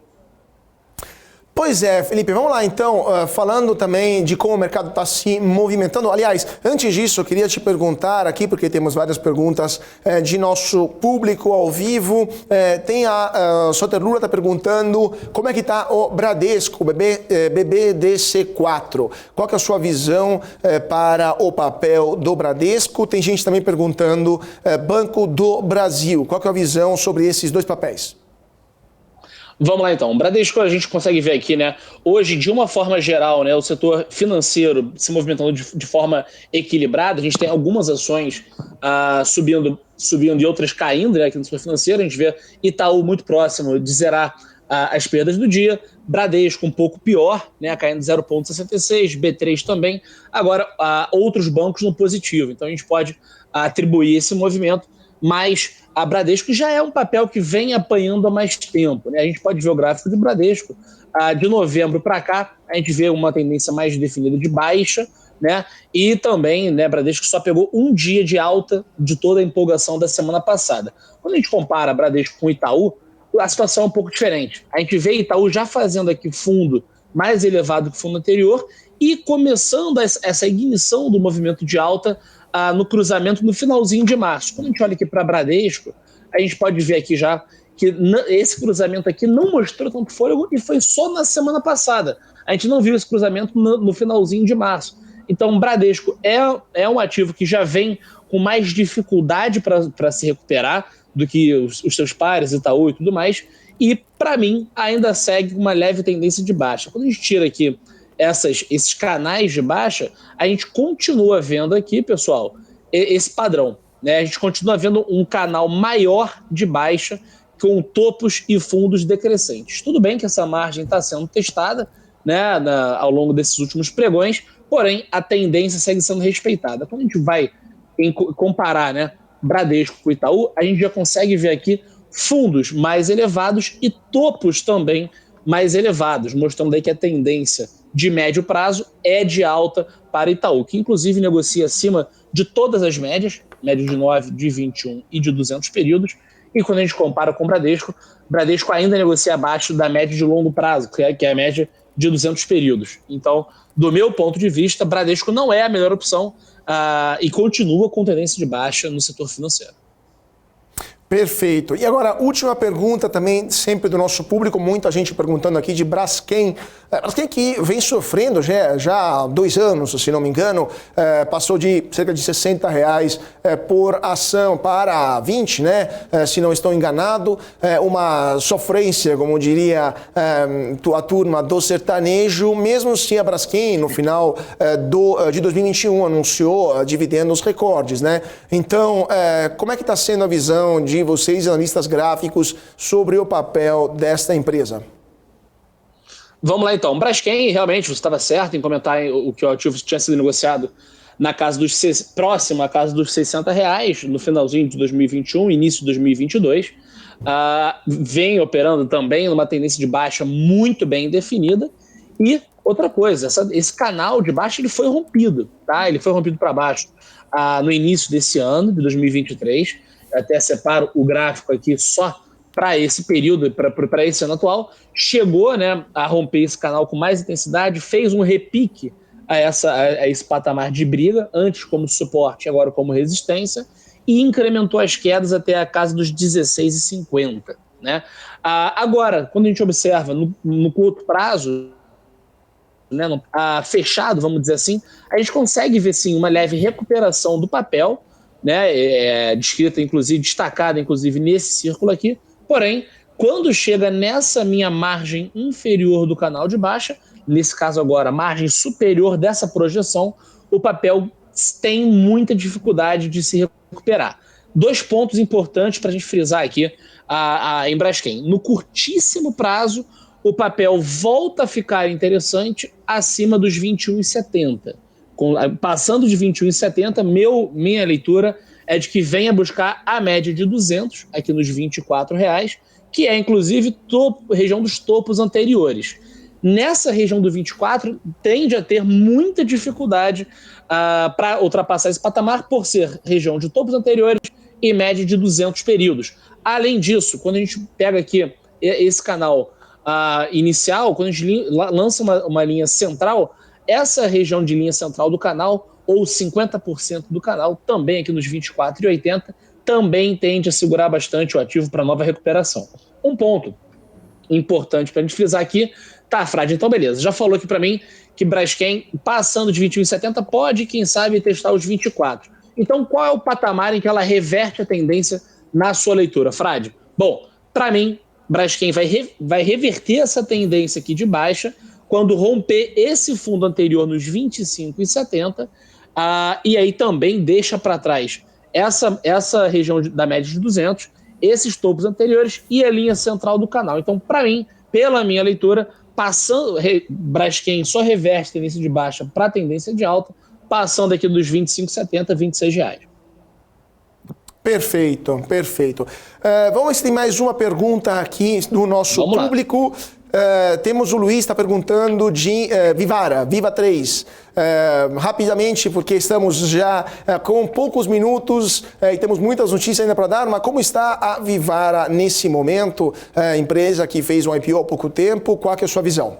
A: Pois é, Felipe, vamos lá então, falando também de como o mercado está se movimentando. Aliás, antes disso, eu queria te perguntar aqui, porque temos várias perguntas de nosso público ao vivo. Tem a Soter Lula está perguntando como é que está o Bradesco, o BBDC4. Qual que é a sua visão para o papel do Bradesco? Tem gente também perguntando Banco do Brasil. Qual que é a visão sobre esses 2 papéis?
I: Vamos lá então, o Bradesco a gente consegue ver aqui, né, hoje de uma forma geral, né, o setor financeiro se movimentando de forma equilibrada. A gente tem algumas ações subindo e outras caindo, né, aqui no setor financeiro. A gente vê Itaú muito próximo de zerar as perdas do dia, Bradesco um pouco pior, né, caindo 0,66, B3 também, agora outros bancos no positivo. Então a gente pode atribuir esse movimento, mas a Bradesco já é um papel que vem apanhando há mais tempo, né? A gente pode ver o gráfico de Bradesco, de novembro para cá, a gente vê uma tendência mais definida de baixa, né? E também, né, Bradesco só pegou um dia de alta de toda a empolgação da semana passada. Quando a gente compara Bradesco com Itaú, a situação é um pouco diferente. A gente vê Itaú já fazendo aqui fundo mais elevado que o fundo anterior e começando essa ignição do movimento de alta no cruzamento no finalzinho de março. Quando a gente olha aqui para Bradesco, a gente pode ver aqui já que esse cruzamento aqui não mostrou tanto fôlego e foi só na semana passada. A gente não viu esse cruzamento no finalzinho de março. Então, Bradesco é um ativo que já vem com mais dificuldade para se recuperar do que os seus pares, Itaú e tudo mais, e, para mim, ainda segue uma leve tendência de baixa. Quando a gente tira aqui esses canais de baixa, a gente continua vendo aqui, pessoal, esse padrão, né? A gente continua vendo um canal maior de baixa com topos e fundos decrescentes. Tudo bem que essa margem está sendo testada, né, ao longo desses últimos pregões, porém a tendência segue sendo respeitada. Quando a gente vai comparar, né, Bradesco com Itaú, a gente já consegue ver aqui fundos mais elevados e topos também mais elevados, mostrando aí que a tendência de médio prazo é de alta para Itaú, que inclusive negocia acima de todas as médias, média de 9, de 21 e de 200 períodos, e quando a gente compara com o Bradesco ainda negocia abaixo da média de longo prazo, que é a média de 200 períodos. Então, do meu ponto de vista, Bradesco não é a melhor opção e continua com tendência de baixa no setor financeiro.
A: Perfeito. E agora, última pergunta também, sempre do nosso público, muita gente perguntando aqui de Braskem. Braskem que vem sofrendo já há 2 anos, se não me engano, passou de cerca de R$60 por ação para 20, né? Se não estou enganado, uma sofrência, como diria a turma do sertanejo, mesmo se a Braskem, no final de 2021, anunciou dividendos recordes, né? Então, como é que está sendo a visão de vocês, analistas gráficos, sobre o papel desta empresa?
I: Vamos lá então. Braskem, realmente, você estava certo em comentar o que o ativo tinha sido negociado na casa próximo à casa dos R$60 no finalzinho de 2021, início de 2022. Vem operando também numa tendência de baixa muito bem definida. E outra coisa, esse canal de baixa ele foi rompido, tá? Ele foi rompido para baixo no início desse ano, de 2023. Eu até separo o gráfico aqui só para esse período, para esse ano atual, chegou, né, a romper esse canal com mais intensidade, fez um repique a esse patamar de briga, antes como suporte, agora como resistência, e incrementou as quedas até a casa dos 16,50, né? Agora, quando a gente observa no curto prazo, né, fechado, vamos dizer assim, a gente consegue ver sim uma leve recuperação do papel, né, descrita, inclusive, destacada, inclusive, nesse círculo aqui. Porém, quando chega nessa minha margem inferior do canal de baixa, nesse caso agora, margem superior dessa projeção, o papel tem muita dificuldade de se recuperar. 2 pontos importantes para a gente frisar aqui em Braskem. No curtíssimo prazo, o papel volta a ficar interessante acima dos 21,70. Passando de 21,70, minha leitura é de que venha buscar a média de 200, aqui nos R$24, que é inclusive região dos topos anteriores. Nessa região do 24, tende a ter muita dificuldade para ultrapassar esse patamar, por ser região de topos anteriores e média de 200 períodos. Além disso, quando a gente pega aqui esse canal inicial, quando a gente lança uma linha central, essa região de linha central do canal, ou 50% do canal, também aqui nos 24,80, também tende a segurar bastante o ativo para nova recuperação. Um ponto importante para a gente frisar aqui, tá, Frade, então beleza, já falou aqui para mim que Braskem, passando de 21,70, pode, quem sabe, testar os 24. Então, qual é o patamar em que ela reverte a tendência na sua leitura, Frade? Bom, para mim, Braskem vai reverter essa tendência aqui de baixa quando romper esse fundo anterior nos 25,70, e aí também deixa para trás essa região da média de 200, esses topos anteriores e a linha central do canal. Então, para mim, pela minha leitura, Braskem só reverte tendência de baixa para tendência de alta, passando aqui dos 25,70 a R$26.
A: Perfeito, perfeito. Vamos ver se tem mais uma pergunta aqui do nosso público. Temos o Luiz, está perguntando de Vivara, Viva 3. Rapidamente, porque estamos já com poucos minutos e temos muitas notícias ainda para dar, mas como está a Vivara nesse momento? Empresa que fez um IPO há pouco tempo, qual que é a sua visão?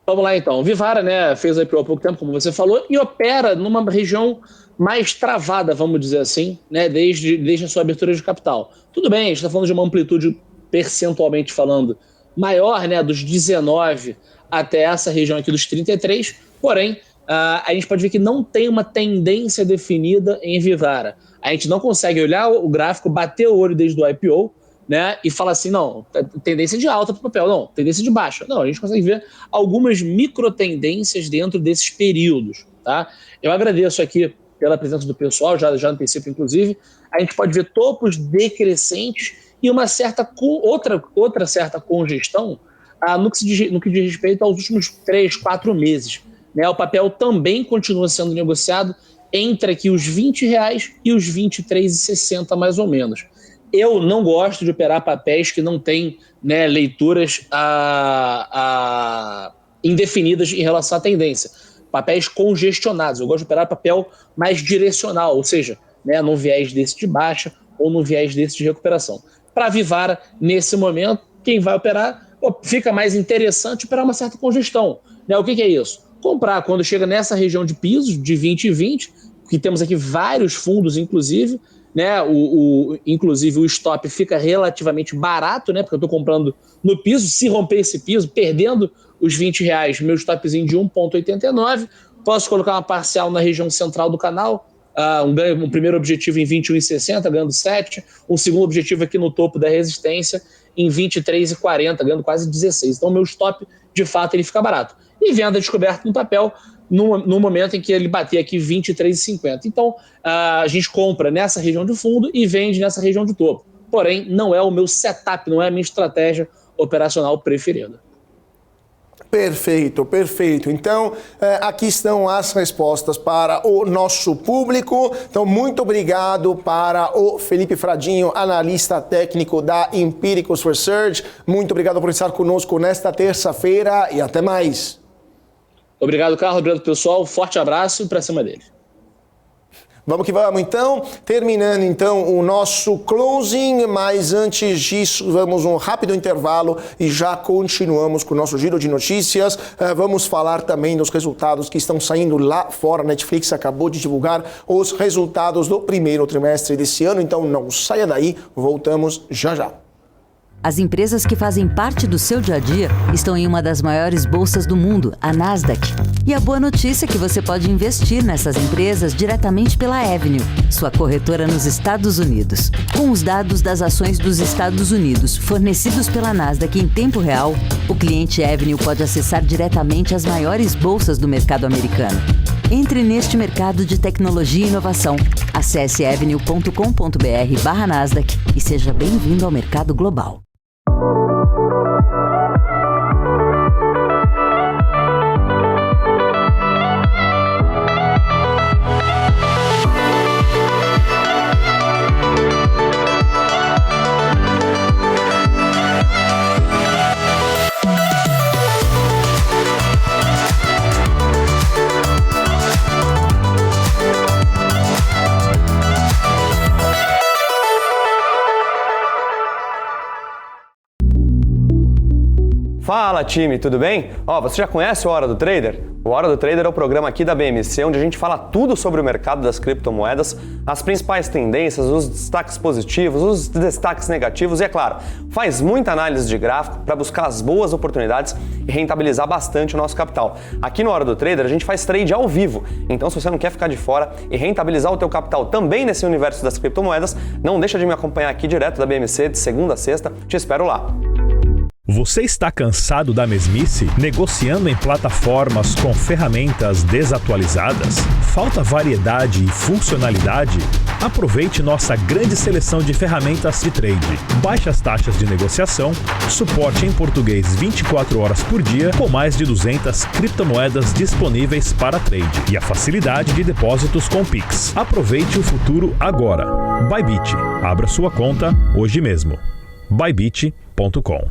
I: Vamos lá então. Vivara, né, fez IPO há pouco tempo, como você falou, e opera numa região mais travada, vamos dizer assim, né, desde a sua abertura de capital. Tudo bem, a gente está falando de uma amplitude percentualmente falando maior, né, dos 19 até essa região aqui dos 33, porém, a gente pode ver que não tem uma tendência definida em Vivara. A gente não consegue olhar o gráfico, bater o olho desde o IPO, né, e falar assim, não, tendência de alta para o papel, não, tendência de baixa. Não, a gente consegue ver algumas micro tendências dentro desses períodos, tá? Eu agradeço aqui pela presença do pessoal, já antecipo, inclusive, a gente pode ver topos decrescentes e uma outra certa congestão no que diz respeito aos últimos 3, 4 meses. Né? O papel também continua sendo negociado entre aqui os R$20 e os R$23,60, mais ou menos. Eu não gosto de operar papéis que não têm, né, leituras indefinidas em relação à tendência. Papéis congestionados. Eu gosto de operar papel mais direcional, ou seja, né, num viés desse de baixa ou num viés desse de recuperação. Para a Vivara, nesse momento, quem vai operar, fica mais interessante operar uma certa congestão. Né? O que é isso? Comprar quando chega nessa região de pisos, de 20 e 20, que temos aqui vários fundos, inclusive, né? Inclusive o stop fica relativamente barato, né? Porque eu estou comprando no piso. Se romper esse piso, perdendo os R$20, meu stopzinho de 1,89. Posso colocar uma parcial na região central do canal, um primeiro objetivo em 21,60, ganhando 7. Um segundo objetivo aqui no topo da resistência em 23,40, ganhando quase 16. Então, meu stop, de fato, ele fica barato. E venda descoberta no papel no momento em que ele bater aqui 23,50. Então, a gente compra nessa região de fundo e vende nessa região de topo. Porém, não é o meu setup, não é a minha estratégia operacional preferida.
A: Perfeito, perfeito. Então, aqui estão as respostas para o nosso público. Então, muito obrigado para o Felipe Fradinho, analista técnico da Empiricus Research. Muito obrigado por estar conosco nesta terça-feira e até mais.
I: Obrigado, Carlos. Obrigado, pessoal. Forte abraço e para cima dele.
A: Vamos que vamos, então. Terminando, então, o nosso closing, mas antes disso, vamos um rápido intervalo e já continuamos com o nosso giro de notícias. Vamos falar também dos resultados que estão saindo lá fora. A Netflix acabou de divulgar os resultados do primeiro trimestre desse ano, então não saia daí, voltamos já já.
C: As empresas que fazem parte do seu dia a dia estão em uma das maiores bolsas do mundo, a Nasdaq. E a boa notícia é que você pode investir nessas empresas diretamente pela Avenue, sua corretora nos Estados Unidos. Com os dados das ações dos Estados Unidos fornecidos pela Nasdaq em tempo real, o cliente Avenue pode acessar diretamente as maiores bolsas do mercado americano. Entre neste mercado de tecnologia e inovação. Acesse avenue.com.br/Nasdaq e seja bem-vindo ao mercado global.
J: Fala time, tudo bem? Você já conhece o Hora do Trader? O Hora do Trader é o programa aqui da BMC, onde a gente fala tudo sobre o mercado das criptomoedas, as principais tendências, os destaques positivos, os destaques negativos e, é claro, faz muita análise de gráfico para buscar as boas oportunidades e rentabilizar bastante o nosso capital. Aqui no Hora do Trader a gente faz trade ao vivo, então se você não quer ficar de fora e rentabilizar o teu capital também nesse universo das criptomoedas, não deixa de me acompanhar aqui direto da BMC de segunda a sexta, te espero lá.
D: Você está cansado da mesmice? Negociando em plataformas com ferramentas desatualizadas? Falta variedade e funcionalidade? Aproveite nossa grande seleção de ferramentas de trade. Baixas taxas de negociação, suporte em português 24 horas por dia, com mais de 200 criptomoedas disponíveis para trade e a facilidade de depósitos com Pix. Aproveite o futuro agora. Bybit. Abra sua conta hoje mesmo. Bybit.com.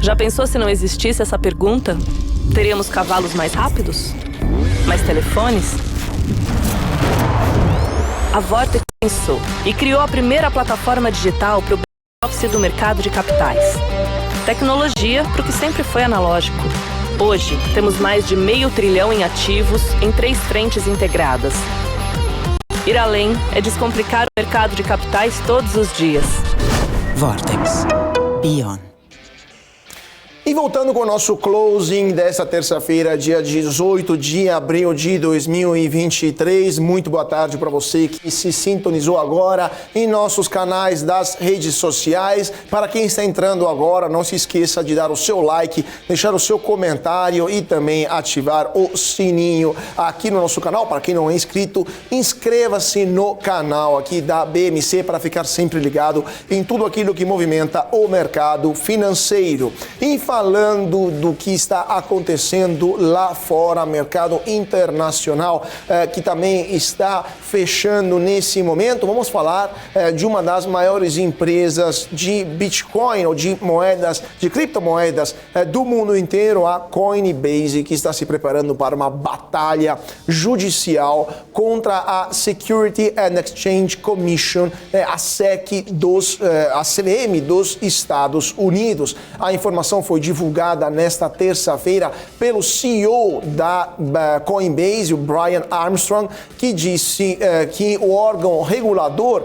E: Já pensou se não existisse essa pergunta? Teríamos cavalos mais rápidos? Mais telefones? A Vortex pensou e criou a primeira plataforma digital para o back-office do mercado de capitais. Tecnologia para o que sempre foi analógico. Hoje, temos mais de R$500 bilhão em ativos em 3 frentes integradas. Ir além é descomplicar o mercado de capitais todos os dias.
F: Vortex. Beyond.
A: E voltando com o nosso closing dessa terça-feira, dia 18 de abril de 2023. Muito boa tarde para você que se sintonizou agora em nossos canais das redes sociais. Para quem está entrando agora, não se esqueça de dar o seu like, deixar o seu comentário e também ativar o sininho aqui no nosso canal. Para quem não é inscrito, inscreva-se no canal aqui da BMC para ficar sempre ligado em tudo aquilo que movimenta o mercado financeiro. falando do que está acontecendo lá fora, mercado internacional, que também está fechando nesse momento. Vamos falar de uma das maiores empresas de Bitcoin ou de moedas, de criptomoedas do mundo inteiro, a Coinbase, que está se preparando para uma batalha judicial contra a Security and Exchange Commission, a SEC a CVM dos Estados Unidos. A informação foi divulgada nesta terça-feira pelo CEO da Coinbase, o Brian Armstrong, que disse que o órgão regulador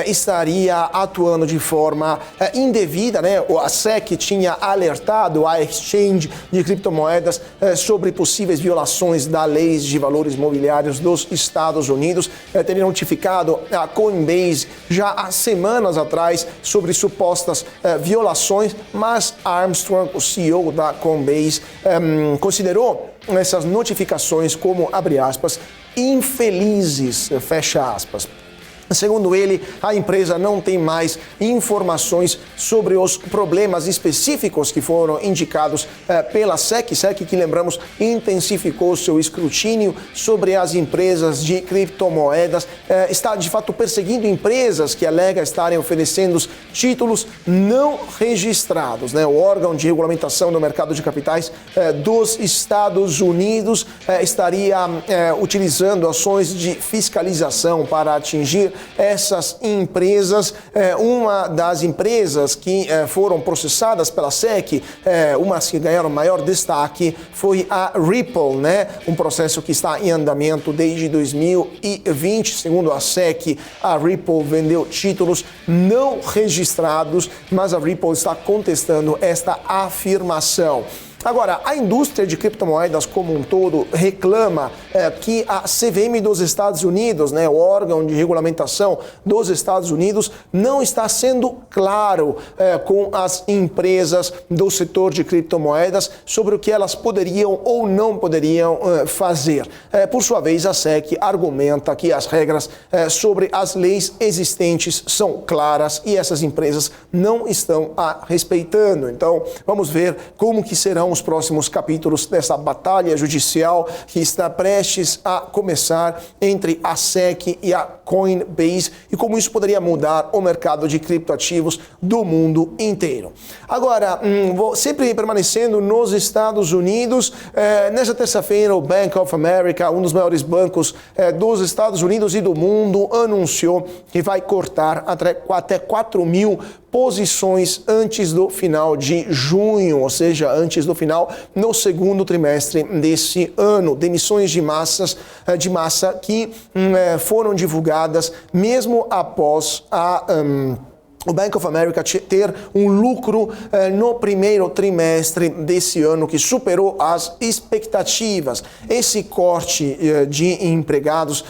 A: estaria atuando de forma indevida, né? A SEC tinha alertado a exchange de criptomoedas sobre possíveis violações da lei de valores mobiliários dos Estados Unidos. Teria notificado a Coinbase já há semanas atrás sobre supostas violações, mas Armstrong, o CEO da Coinbase, considerou essas notificações como, abre aspas, infelizes, fecha aspas. Segundo ele, a empresa não tem mais informações sobre os problemas específicos que foram indicados pela SEC, que, lembramos, intensificou seu escrutínio sobre as empresas de criptomoedas, está de fato perseguindo empresas que alega estarem oferecendo títulos não registrados, né? O órgão de regulamentação do mercado de capitais dos Estados Unidos estaria utilizando ações de fiscalização para atingir essas empresas. Uma das empresas que foram processadas pela SEC, umas que ganharam maior destaque, foi a Ripple, né? Um processo que está em andamento desde 2020. Segundo a SEC, a Ripple vendeu títulos não registrados, mas a Ripple está contestando esta afirmação. Agora, a indústria de criptomoedas como um todo reclama que a CVM dos Estados Unidos, né, o órgão de regulamentação dos Estados Unidos, não está sendo claro com as empresas do setor de criptomoedas sobre o que elas poderiam ou não poderiam fazer. Por sua vez, a SEC argumenta que as regras sobre as leis existentes são claras e essas empresas não estão a respeitando. Então, vamos ver como que serão os próximos capítulos dessa batalha judicial que está prestes a começar entre a SEC e a Coinbase e como isso poderia mudar o mercado de criptoativos do mundo inteiro. Agora, sempre permanecendo nos Estados Unidos, nessa terça-feira o Bank of America, um dos maiores bancos dos Estados Unidos e do mundo, anunciou que vai cortar até 4.000 posições antes do final de junho, ou seja, antes do final no segundo trimestre desse ano. Demissões de massa que foram divulgadas mesmo após o Bank of America ter um lucro no primeiro trimestre desse ano que superou as expectativas. Esse corte de empregos,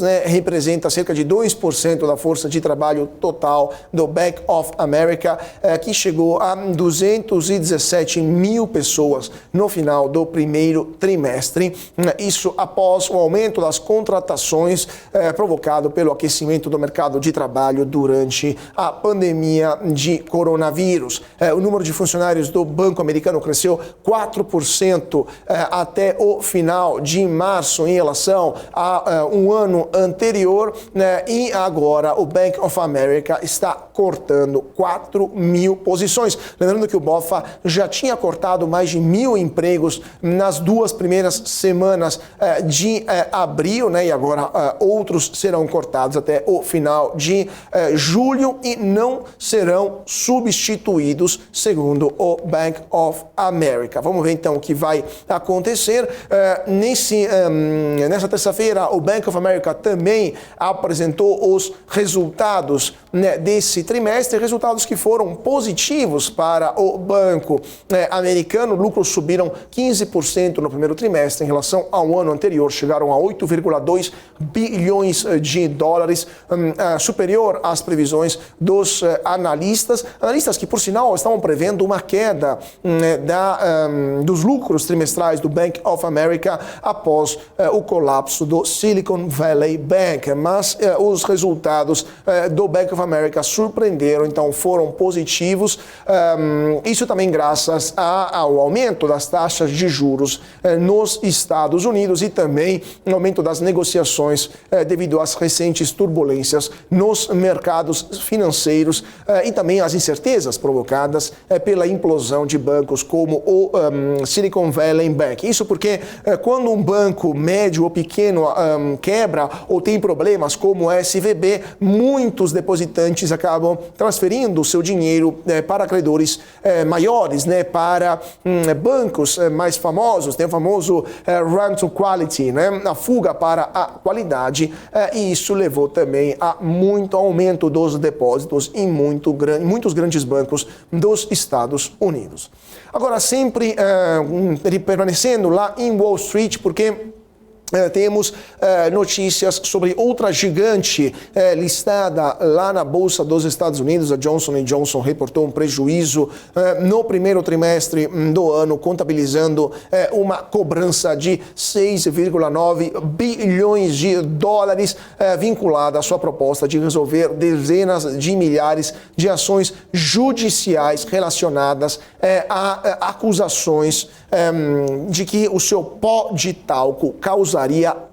A: né, representa cerca de 2% da força de trabalho total do Bank of America, que chegou a 217 mil pessoas no final do primeiro trimestre. Isso após o aumento das contratações provocado pelo aquecimento do mercado de trabalho durante a pandemia de coronavírus. O número de funcionários do Banco Americano cresceu 4% até o final de março em relação a um ano anterior, né? E agora o Bank of America está cortando 4.000 posições. Lembrando que o BOFA já tinha cortado mais de 1.000 empregos nas 2 primeiras semanas de abril, né? E agora outros serão cortados até o final de julho e não serão substituídos, segundo o Bank of America. Vamos ver então o que vai acontecer. Nessa terça-feira, o Bank of America também apresentou os resultados, né, desse trimestre, resultados que foram positivos para o banco americano. Lucros subiram 15% no primeiro trimestre em relação ao ano anterior, chegaram a 8,2 bilhões de dólares, superior às previsões dos analistas que, por sinal, estavam prevendo uma queda dos lucros trimestrais do Bank of America após o colapso do Silicon Valley Bank. Mas os resultados do Bank of of America surpreenderam, então foram positivos. Isso também graças ao aumento das taxas de juros nos Estados Unidos e também o aumento das negociações devido às recentes turbulências nos mercados financeiros e também as incertezas provocadas pela implosão de bancos como o Silicon Valley Bank. Isso porque quando um banco médio ou pequeno quebra ou tem problemas como o SVB, muitos depositantes acabam transferindo o seu dinheiro para credores maiores, né, para bancos mais famosos. Tem o famoso run to quality, né, a fuga para a qualidade, e isso levou também a muito aumento dos depósitos em muitos grandes bancos dos Estados Unidos. Agora, sempre permanecendo lá em Wall Street, porque temos notícias sobre outra gigante listada lá na Bolsa dos Estados Unidos. A Johnson & Johnson reportou um prejuízo no primeiro trimestre do ano, contabilizando uma cobrança de 6,9 bilhões de dólares vinculada à sua proposta de resolver dezenas de milhares de ações judiciais relacionadas a acusações de que o seu pó de talco causaria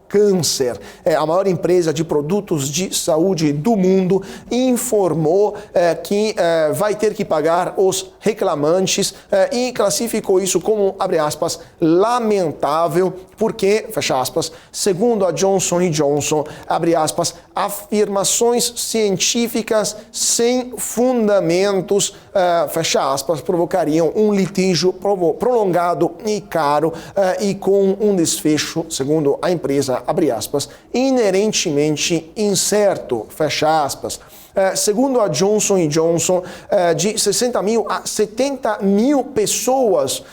A: câncer. A maior empresa de produtos de saúde do mundo informou que vai ter que pagar os reclamantes e classificou isso como, abre aspas, lamentável, porque, fecha aspas, segundo a Johnson & Johnson, abre aspas, afirmações científicas sem fundamentos, fecha aspas, provocariam um litígio prolongado e caro e com um desfecho, segundo a empresa, abre aspas, inerentemente incerto, fecha aspas. Segundo a Johnson & Johnson, de 60 mil a 70 mil pessoas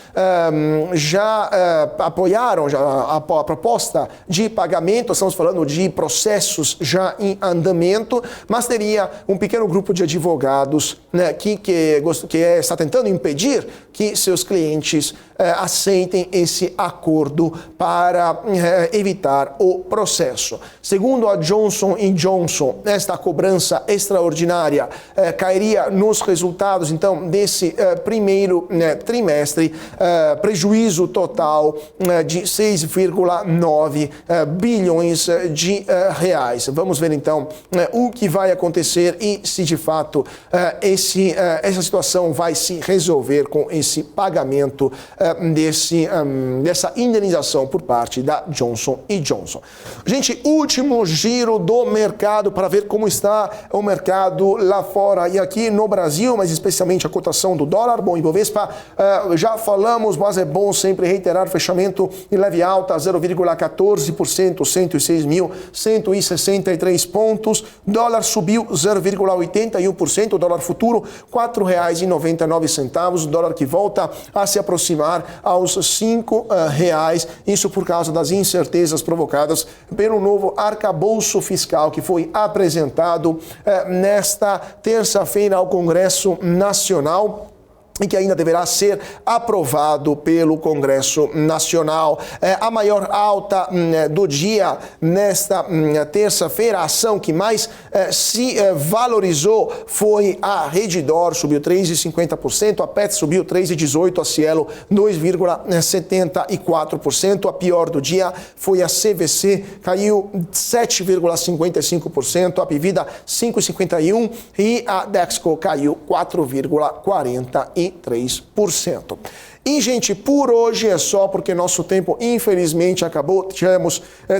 A: já apoiaram a proposta de pagamento. Estamos falando de processos já em andamento, mas teria um pequeno grupo de advogados, né, que está tentando impedir que seus clientes aceitem esse acordo para evitar o processo. Segundo a Johnson & Johnson, esta cobrança extraordinária cairia nos resultados, então, desse primeiro trimestre, prejuízo total de 6,9 bilhões de reais. Vamos ver, então, o que vai acontecer e se, de fato, essa situação vai se resolver com esse pagamento dessa indenização por parte da Johnson & Johnson. Gente, último giro do mercado para ver como está o mercado lá fora e aqui no Brasil, mas especialmente a cotação do dólar. Bom, Ibovespa, já falamos, mas é bom sempre reiterar, fechamento em leve alta, 0,14%, 106.163 pontos. Dólar subiu 0,81%, dólar futuro R$ 4,99, dólar que volta a se aproximar aos R$ 5, isso por causa das incertezas provocadas pelo novo arcabouço fiscal que foi apresentado nesta terça-feira ao Congresso Nacional e que ainda deverá ser aprovado pelo Congresso Nacional. A maior alta do dia nesta terça-feira, a ação que mais se valorizou foi a Redditor, subiu 3,50%, a Pet subiu 3,18%, a Cielo 2,74%, a pior do dia foi a CVC, caiu 7,55%, a Pivida 5,51% e a Dexco caiu 4,43%. E, gente, por hoje é só, porque nosso tempo, infelizmente, acabou.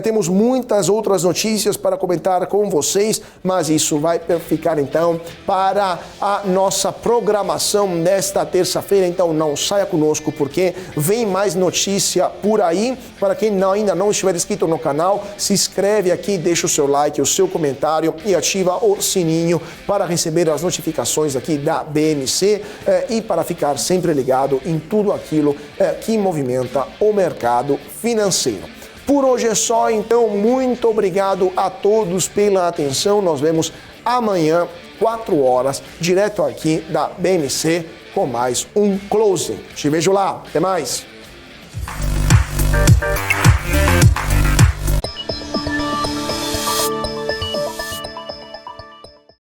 A: Temos muitas outras notícias para comentar com vocês, mas isso vai ficar, então, para a nossa programação desta terça-feira. Então, não saia conosco, porque vem mais notícia por aí. Para quem ainda não estiver inscrito no canal, se inscreve aqui, deixa o seu like, o seu comentário e ativa o sininho para receber as notificações aqui da BMC e para ficar sempre ligado em tudo aquilo que movimenta o mercado financeiro. Por hoje é só, então, muito obrigado a todos pela atenção. Nós vemos amanhã, 4 horas, direto aqui da BMC, com mais um closing. Te vejo lá. Até mais.